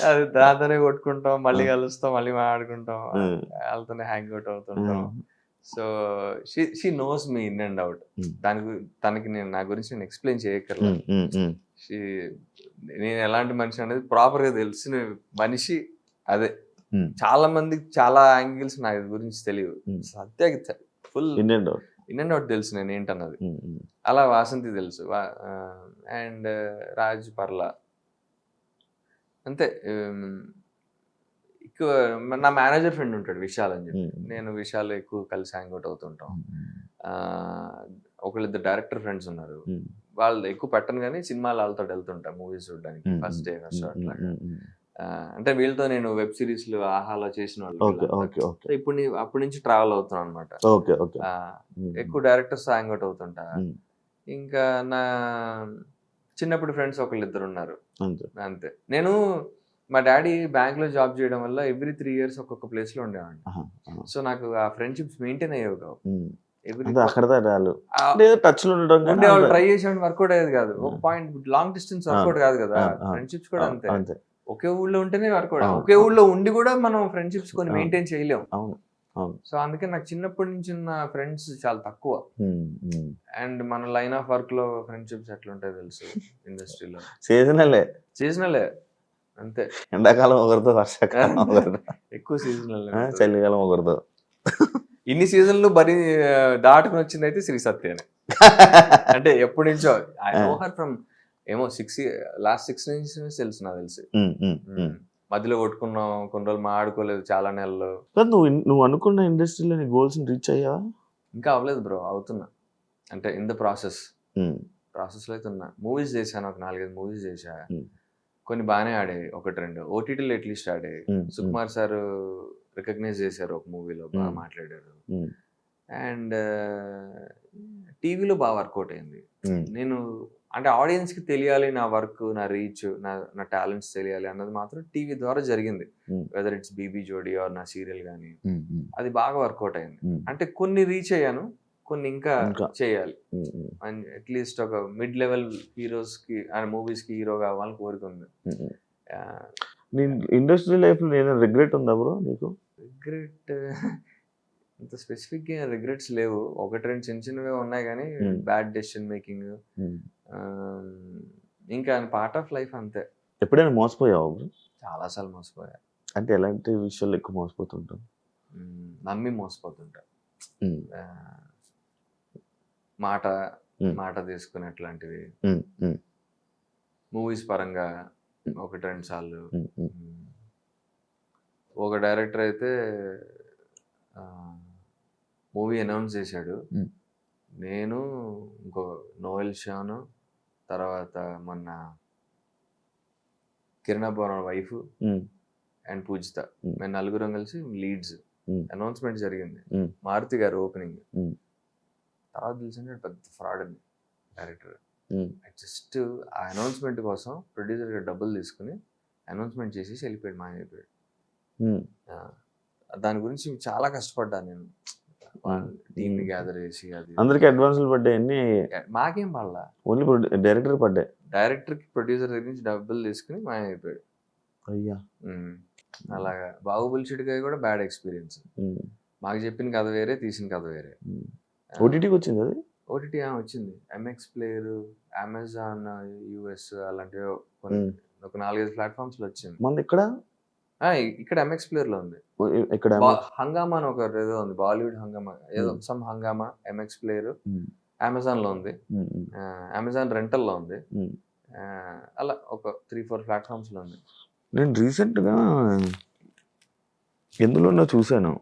అది దాంతోనే కొట్టుకుంటాం, మళ్ళీ కలుస్తాం, మళ్ళీ మాట్లాడుకుంటాం, వాళ్ళతోనే హ్యాంగ్ అవుట్ అవుతుంటాం. So she knows me in and out. తనకి నా గురించి నేను ఎక్స్ప్లెయిన్ చేయక్కర్లేదు. నేను ఎలాంటి మనిషి అనేది ప్రాపర్ గా తెలిసిన మనిషి అదే. చాలా మందికి చాలా యాంగిల్స్ నా గురించి తెలియదు, సత్యకి ఫుల్ ఇన్ అండ్ అవుట్ తెలుసు నేను ఏంటన్నది. అలా వాసంతి తెలుసు, అండ్ రాజ్ పర్లా అంతే. ఎక్కువ నా మేనేజర్ ఫ్రెండ్ ఉంటాడు విశాల్ అని చెప్పి, నేను విశాల్ ఎక్కువ కలిసి హ్యాంగ్ అవుట్ అవుతుంటాం. ఒకళ్ళిద్దరు డైరెక్టర్ ఫ్రెండ్స్ ఉన్నారు, వాళ్ళు ఎక్కువ పెట్టను కానీ సినిమాలు వాళ్ళతో వెళ్తుంటా మూవీస్ చూడడానికి ఫస్ట్ డే ఫస్ట్ అట్లా. అంటే వీళ్ళతో నేను వెబ్ సిరీస్లు ఆహాలో చేసిన వాళ్ళు. ఇప్పుడు అప్పటి నుంచి ట్రావెల్ అవుతున్నాను అనమాట. ఎక్కువ డైరెక్టర్స్ హ్యాంగ్ అవుట్ అవుతుంటా. ఇంకా నా చిన్నప్పుడు ఫ్రెండ్స్ ఒకళ్ళిద్దరు ఉన్నారు అంతే. నేను మా డాడీ బ్యాంక్ లో జాబ్ చేయడం వల్ల ఎవ్రీ 3 years ఒక్కొక్క ప్లేస్ లో ఉండేవాడిని. సో నాకు ఆ ఫ్రెండ్షిప్స్ మెయింటైన్ అయ్యేవి కావు. ట్రై చేసేవాడిని, వర్కౌట్ అయ్యేది కాదు. ఒక పాయింట్ లాంగ్ డిస్టెన్స్ వర్కౌట్ కాదు కదా. ఫ్రెండ్షిప్స్ కూడా అంతే, ఒకే ఊళ్ళో ఉంటేనే వర్కౌట్. ఒకే ఊళ్ళో ఉండి కూడా మనం ఫ్రెండ్షిప్స్ కొన్ని మెయింటైన్ చేయలేము. సో అందుకే నాకు చిన్నప్పటి నుంచి ఉన్న ఫ్రెండ్స్ చాలా తక్కువ. అండ్ మన లైన్ ఆఫ్ వర్క్ లో ఫ్రెండ్షిప్స్ ఎట్లుంటాయి తెలుసు, ఇండస్ట్రీలో సీజనలే అంతే. ఎండాకాలం ఒకరితో, వర్షాకాలం ఒకరితో, ఎక్కువ సీజనల్, చలికాలం ఒకరితో. ఇన్ని సీజన్లు బరి దాటుకుని వచ్చింది అయితే శ్రీ సత్యనే. అంటే ఎప్పటి నుంచో ఐ నో హర్ ఫ్రమ్ ఏమో లాస్ట్ 6 years తెలుసు నాకు తెలిసి. మధ్యలో కొట్టుకున్నాం, కొన్ని రోజులు మాట్లాడుకోలేదు చాలా నెలలు. నువ్వు అనుకున్న ఇండస్ట్రీలో నీ గోల్స్ రీచ్ అయ్యా? ఇంకా అవ్వలేదు బ్రో, అవుతున్నా. అంటే ఇన్ ద ప్రాసెస్ లో అయితే ఉన్నా. మూవీస్ చేశాను, ఒక 4-5 మూవీస్ చేశా. కొన్ని బాగానే ఆడాయి, 1-2 ఓటీటీలో అట్లీస్ట్ ఆడాయి. సుకుమార్ సార్ రికగ్నైజ్ చేశారు ఒక మూవీలో, బాగా మాట్లాడారు. అండ్ టీవీలో బాగా వర్కౌట్ అయింది. నేను అంటే ఆడియన్స్ కి తెలియాలి నా వర్క్, నా రీచ్, నా టాలెంట్స్ తెలియాలి అన్నది మాత్రం టీవీ ద్వారా జరిగింది. వెదర్ ఇట్స్ బీబీ జోడీ ఆర్ నా సీరియల్ కానీ, అది బాగా వర్కౌట్ అయింది. అంటే కొన్ని రీచ్ అయ్యాను, కొన్ని ఇంకా చేయాలి. అట్లీస్ట్ ఒక మిడ్ లెవెల్ హీరోస్ కి మూవీస్ కి హీరో కావాలని కోరిక ఉంది. ఇండస్ట్రీ లైఫ్ లో ఏదైనా రిగ్రెట్ ఉందా బ్రో నీకు? రిగ్రెట్ అంత స్పెసిఫిక్ గా రిగ్రెట్స్ లేవు. 1-2 చిన్నవే ఉన్నాయి కానీ బ్యాడ్ డెసిషన్ మేకింగ్, ఇంకా పార్ట్ ఆఫ్ లైఫ్ అంతే. ఎప్పుడైనా మోసపోయావా బ్రో? చాలా సార్లు మోసపోయా. అంటే ఎలాంటి విషయాలు ఎక్కువ మోసపోతుంటాం? నమ్మి మోసపోతుంటా, మాట తీసుకుని అట్లాంటివి. మూవీస్ పరంగా 1-2 సార్లు. ఒక డైరెక్టర్ అయితే మూవీ అనౌన్స్ చేశాడు, నేను ఇంకో నోయల్ షాను, తర్వాత మొన్న కిరణ్ అబ్బవరం వైఫ్ అండ్ పూజిత, మేము 4 కలిసి లీడ్స్. అనౌన్స్మెంట్ జరిగింది, మారుతి గారు ఓపెనింగ్. తర్వాత తెలిసింది పెద్ద ఫ్రాడ్ అని డైరెక్టర్. జస్ట్ ఆ అనౌన్స్మెంట్ కోసం ప్రొడ్యూసర్ గారు డబ్బులు తీసుకుని అనౌన్స్మెంట్ చేసేసి వెళ్ళిపోయాడు, మాయమైపోయాడు. దాని గురించి చాలా కష్టపడ్డాను నేను, టీమ్ ని గ్యాదర్ చేసి. అది అందరికి అడ్వాన్సులు పడ్డాయి, మాకేం పడలా, ఓన్లీ డైరెక్టర్ పడ్డాయి. డైరెక్టర్ కి ప్రొడ్యూసర్ దగ్గర నుంచి డబ్బులు తీసుకుని మాయమైపోయాడు. అయ్యా, అలాగా. బాహుబలి చిడిగా కూడా బ్యాడ్ ఎక్స్పీరియన్స్. మాకు చెప్పిన కథ వేరే, తీసిన కథ వేరే. ఓటీటీకి వచ్చింది అది? ఓటీటీ వచ్చింది, ఎంఎక్స్ ప్లేయర్, అమెజాన్ యూఎస్ అలాంటివి ఒక 4-5 ప్లాట్ఫామ్స్ లో వచ్చింది. మన ఇక్కడ ఎంఎక్స్ ప్లేయర్ లో ఉంది. ఇక్కడ హంగామా అని ఒక ఏదో ఉంది, బాలీవుడ్ హంగామా ఏదో సమ్ హంగామా, ఎంఎక్స్ ప్లేయర్. అమెజాన్ లో ఉంది, అమెజాన్ రెంటల్ లో ఉంది. అలా ఒక 3-4 ప్లాట్ఫామ్స్ లో ఉంది. నేను రీసెంట్గా ఎందులోనో చూశాను,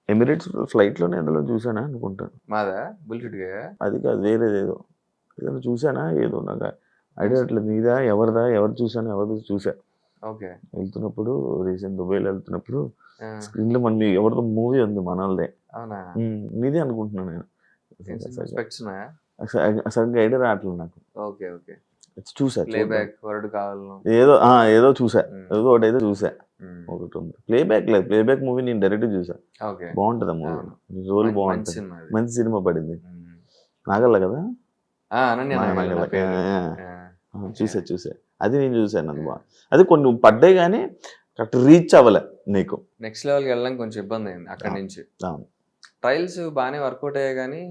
ఎమిరేట్స్ ఫ్లైట్లోనే ఎందులో చూసానా అనుకుంటాను. మాదా బుల్షిట్? అది కాదు, వేరేదేదో ఏదైనా చూసానా, ఏదో నాకు ఐడియా అట్లేదు. నీదా ఎవరిదా, ఎవరు చూసాను, ఎవరిదో చూసా. ఓకే, వెళ్తున్నప్పుడు రీసెంట్ దుబాయ్లో వెళ్తున్నప్పుడు స్క్రీన్లో మన ఎవరిదో మూవీ ఉంది మనల్దే. అవునా? నీదే అనుకుంటున్నాను నేను. స్పెక్ట్స్ ఉన్నాయా? సరిగ్గా ఐడియా రావట్లేదు నాకు. Okay okay. చూసా ప్లేబ్యాక్ వర్డ్ కావాలను ఏదో చూసా, ఏదో ఒకటి అయితే చూసా. ఒకటి ఉంది ప్లేబ్యాక్, లేదు ప్లేబ్యాక్ మూవీ నేను డైరెక్ట్ చూసా. ఓకే. బాగుంటది ఆ మూవీ, రోల్ బాగుంటది, సినిమా అది. మంచి సినిమా పడింది. నాగల్ల కదా, అనన్య నాగల్ నా పేరు. చూసా అది నేను చూసాను. అది బాగా, అది కొన్ని పడ్డాయి కానీ కరెక్ట్ రీచ్ అవ్వలే నీకు. నెక్స్ట్ లెవెల్కి వెళ్ళడానికి కొంచెం ఇబ్బంది అయింది అక్కడి నుంచి. ట్రయల్స్ బాగానే వర్కౌట్ అయ్యాయి కానీ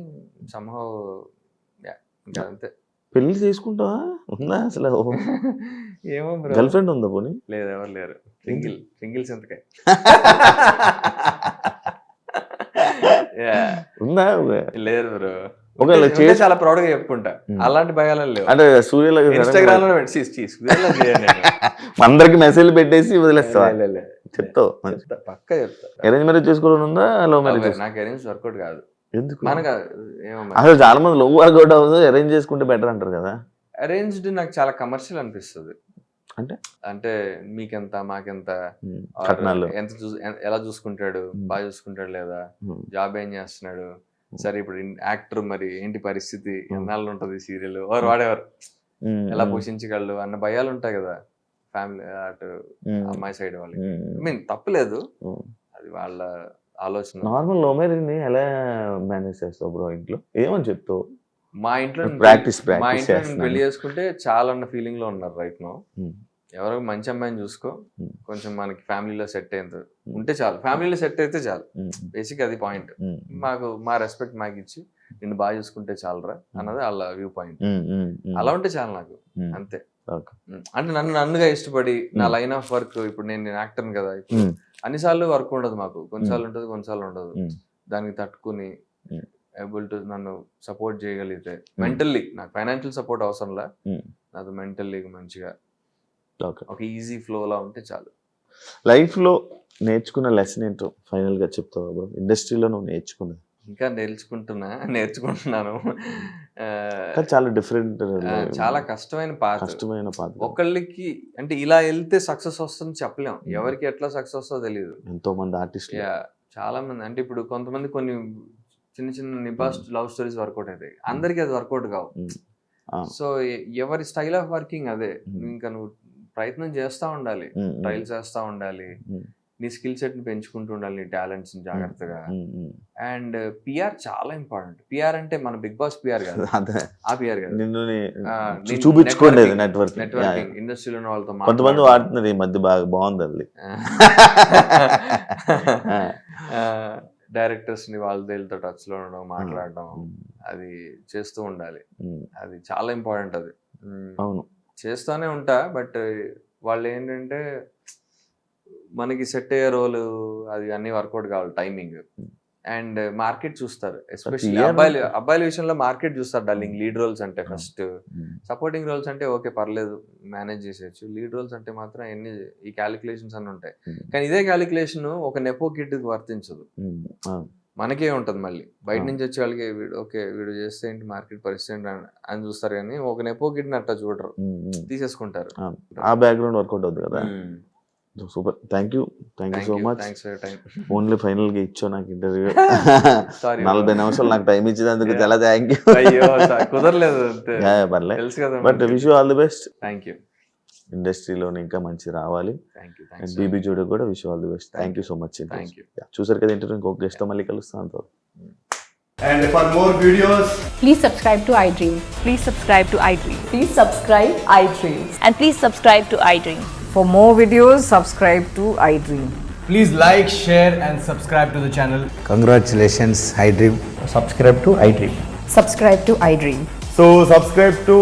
సంహౌ ఇంకా అంతే. పెళ్లి చేసుకుంటావా? ఉందా అసలు? ఏమో బ్రో, గర్ల్ ఫ్రెండ్ ఉందా పోనీ? లేదు, ఎవరు లేరు. సింగిల్ సింతకాయ. ఉందా? లేరు బ్రో. ఒకవేళ చాలా ప్రౌడ్ గా చెప్పుకుంటా, అలాంటి భయాలు లేవు. అంటే సూర్యలో ఇన్స్టాగ్రామ్ లో అందరికి మెసేజ్ పెట్టేసి వదిలేస్తావా? చెప్తావు పక్క చెప్తా. అరేంజ్ మ్యారేజ్ చేసుకోవాలని ఉందా, లవ్ మ్యారేజ్? నాకు అరేంజ్ వర్కౌట్ కాదు. ఎందుకు? మనకు అసలు చాలా మంది లవ్ వర్కౌట్ అవ్వదు, అరేంజ్ చేసుకుంటే బెటర్ అంటారు కదా. అరేంజ్డ్ నాకు చాలా కమర్షియల్ అనిపిస్తుంది. అంటే మీకెంత మాకెంత, ఎంత ఎలా చూసుకుంటాడు, బాగా చూసుకుంటాడు లేదా, జాబ్ ఏం చేస్తున్నాడు, సరే ఇప్పుడు యాక్టర్ మరి ఏంటి పరిస్థితి, ఎన్నాళ్ళు ఉంటది సీరియల్, వాడెవరు ఎలా పోషించగలడు అన్న భయాలు ఉంటాయి కదా ఫ్యామిలీ, అటు అమ్మాయి సైడ్ వాళ్ళకి. ఐ మీన్ తప్పులేదు, అది వాళ్ళ ఆలోచన. నార్మల్ లవ్ మ్యారేజ్ ని ఎలా మేనేజ్ చేస్తావు బ్రో ఇంట్లో? ఏమని చెప్తావు? మా ఇంట్లో పెళ్లి చేసుకుంటే చాలా అన్న ఫీలింగ్ లో ఉన్నారు రైట్ నో. ఎవరో మంచి అమ్మాయిని చూసుకో, కొంచెం మనకి ఫ్యామిలీలో సెట్ అయ్యేంత ఉంటే చాలు, ఫ్యామిలీలో సెట్ అయితే చాలు, బేసిక్ అది పాయింట్. మాకు మా రెస్పెక్ట్ మాకు ఇచ్చి నిన్ను బాగా చూసుకుంటే చాలరా అన్నది వాళ్ళ వ్యూ పాయింట్. అలా ఉంటే చాలు నాకు, అంతే. అంటే నన్నుగా ఇష్టపడి నా లైన్ ఆఫ్ వర్క్, ఇప్పుడు నేను యాక్టర్ కదా, ఇప్పుడు అన్నిసార్లు వర్క్ ఉండదు మాకు, కొన్నిసార్లు ఉంటుంది కొన్నిసార్లు ఉండదు. దానికి తట్టుకుని ఏబుల్ టు నన్ను సపోర్ట్ చేయగలిగితే మెంటల్లీ, నాకు ఫైనాన్షియల్ సపోర్ట్ అవసరంలా, నాకు మెంటల్లీ మంచిగా ఒక ఈజీ ఫ్లోలా ఉంటే చాలు. లైఫ్ లో నేర్చుకున్న లెసన్ ఏంటో ఫైనల్ గా చెప్తావా బ్రో? ఇండస్ట్రీలో నువ్వు నేర్చుకున్నది. ఇంకా నేర్చుకుంటున్నాను. చాలా డిఫరెంట్, చాలా కష్టమైన పాత్ర. ఒకళ్ళకి అంటే ఇలా వెళ్తే సక్సెస్ వస్తుంది చెప్పలేం, ఎవరికి ఎట్లా సక్సెస్ వస్తుందో తెలియదు. ఎంతో మంది ఆర్టిస్ట్, చాలా మంది. అంటే ఇప్పుడు కొంతమంది కొన్ని చిన్న నిబాస్ లవ్ స్టోరీస్ వర్కౌట్ అవుతాయి, అందరికి అది వర్కౌట్ కావు. సో ఎవరి స్టైల్ ఆఫ్ వర్కింగ్ అదే. ఇంకా నువ్వు ప్రయత్నం చేస్తా ఉండాలి, ట్రయల్స్ చేస్తా ఉండాలి, నీ స్కిల్ సెట్ ని పెంచుకుంటూ ఉండాలి, నీ టాలెంట్స్ ని జాగ్రత్తగా. అండ్ పిఆర్ చాలా ఇంపార్టెంట్. పిఆర్ అంటే మన బిగ్ బాస్ పిఆర్ కాదు, ఆ పిఆర్ కాదు, చూపించుకోండి నెట్వర్కింగ్, ఇండస్ట్రీలో ఉన్న వాళ్ళతో కొంతమంది వాడుతున్నారు ఈ మధ్య, బాగా బాగుంది అది. డైరెక్టర్స్ ని వాళ్ళతో టచ్ లో ఉండడం, మాట్లాడడం, అది చేస్తూ ఉండాలి. అది చాలా ఇంపార్టెంట్. అది అవును, చేస్తూనే ఉంటా. బట్ వాళ్ళు ఏంటంటే మనకి సెట్ అయ్యే రోలు అది అన్ని వర్కౌట్ కావాలి, టైమింగ్ అండ్ మార్కెట్ చూస్తారు. ఎస్పెషల్లీ అబ్బాయిల విషయంలో మార్కెట్ చూస్తారు డార్లింగ్. లీడ్ రోల్స్ అంటే ఫస్ట్, సపోర్టింగ్ రోల్స్ అంటే ఓకే పర్లేదు మేనేజ్ చేసేయచ్చు. లీడ్ రోల్స్ అంటే మాత్రం ఎన్ని ఈ క్యాలిక్యులేషన్స్ అన్ని ఉంటాయి. కానీ ఇదే క్యాలిక్యులేషన్ ఒక నెపో కిడ్ వర్తించదు, మనకే ఉంటుంది. మళ్ళీ బయట నుంచి వచ్చే వాళ్ళకి వీడు చేస్తే ఏంటి, మార్కెట్ పరిస్థితి ఏంటి అని చూస్తారు, కానీ ఒక నెపో కిడ్ని అట్లా చూడరు, తీసేసుకుంటారు. ఆ బ్యాక్గ్రౌండ్ వర్కౌట్ అవుతుంది కదా. Super, thank you so much. Only final గా ఇచ్చో నాకు ఇంటర్వ్యూ, 40 నిమిషాలు నాకు టైం ఇచ్చేందుకు చాలా థ్యాంక్ యూ. కుదరలేదు, but wish you all the best. Thank you. ఇండస్ట్రీలో ఇంకా మంచి రావాలి. అండ్ బీబీ జోడి కూడా wish all the best. Thank you so much. చూసారు కదా ఇంటర్వ్యూ, ఇంకొక గెస్ట్ తో మళ్ళీ కలుస్తాను. And for more videos, please subscribe to iDream. Please subscribe to iDream. Please subscribe iDream. And please subscribe to iDream. For more videos, subscribe to iDream. please like, share and subscribe to the channel. Congratulations, iDream. Subscribe to iDream. Subscribe to iDream. So subscribe to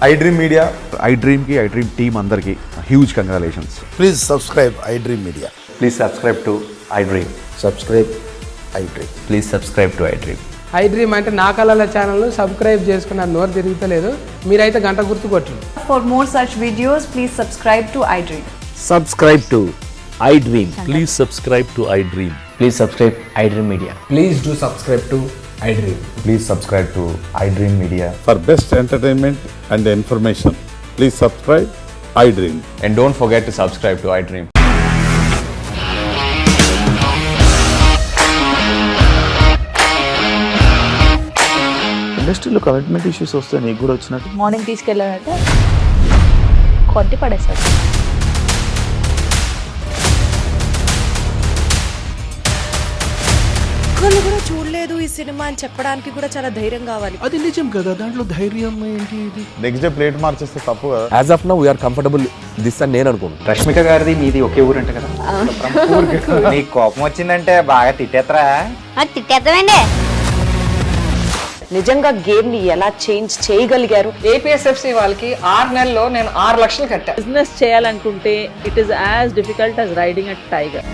iDream Media. iDream ki iDream team andarki huge congratulations. Please subscribe iDream Media. Please subscribe to iDream. Subscribe iDream. Please subscribe to iDream. iDream అంటే నా కళల channel subscribe చేసుకున్న నోరు తిరుగుతలేదు, మీరైతే గంట గుర్తు కొట్టండి. For more such videos, please subscribe to iDream. Subscribe to iDream. Please subscribe to iDream. Please subscribe iDream Media. Please do subscribe to iDream. Please subscribe to iDream Media. For best entertainment and information, please subscribe iDream. And don't forget to subscribe to iDream. ఇండస్ట్రీలో commitment issues వస్తే నీకు కూడా వచ్చినట్టు? Morning తీసుకెళ్ళాడంటే కొట్టి పడేశాడు. ఒక్కళ్ళు కూడా చూడలేదు ఈ సినిమా అని చెప్పడానికి కూడా చాలా ధైర్యం కావాలి. అది నిజం కదా, దాంట్లో ధైర్యం ఏంటి? ఇది నెక్స్ట్ డే ప్లేట్ మార్చేస్తే తప్పు కదా. As of now we are comfortable this అని నేను అనుకుంటున్నాను. రష్మిక గారిది మీది ఒకే ఊరంట కదా? నీకు కోపం వచ్చిందంటే బాగా తిట్టేత్తరా? తిట్టేద్దామండి. నిజంగా గేమ్ ని ఎలా చేంజ్ చేయగలిగారు? ఏపీఎస్ఎఫ్సి వాళ్ళకి 6 నెలల్లో నేను 6 లక్షలు కట్టా. బిజినెస్ చేయాలనుకుంటే it is as difficult as riding a tiger.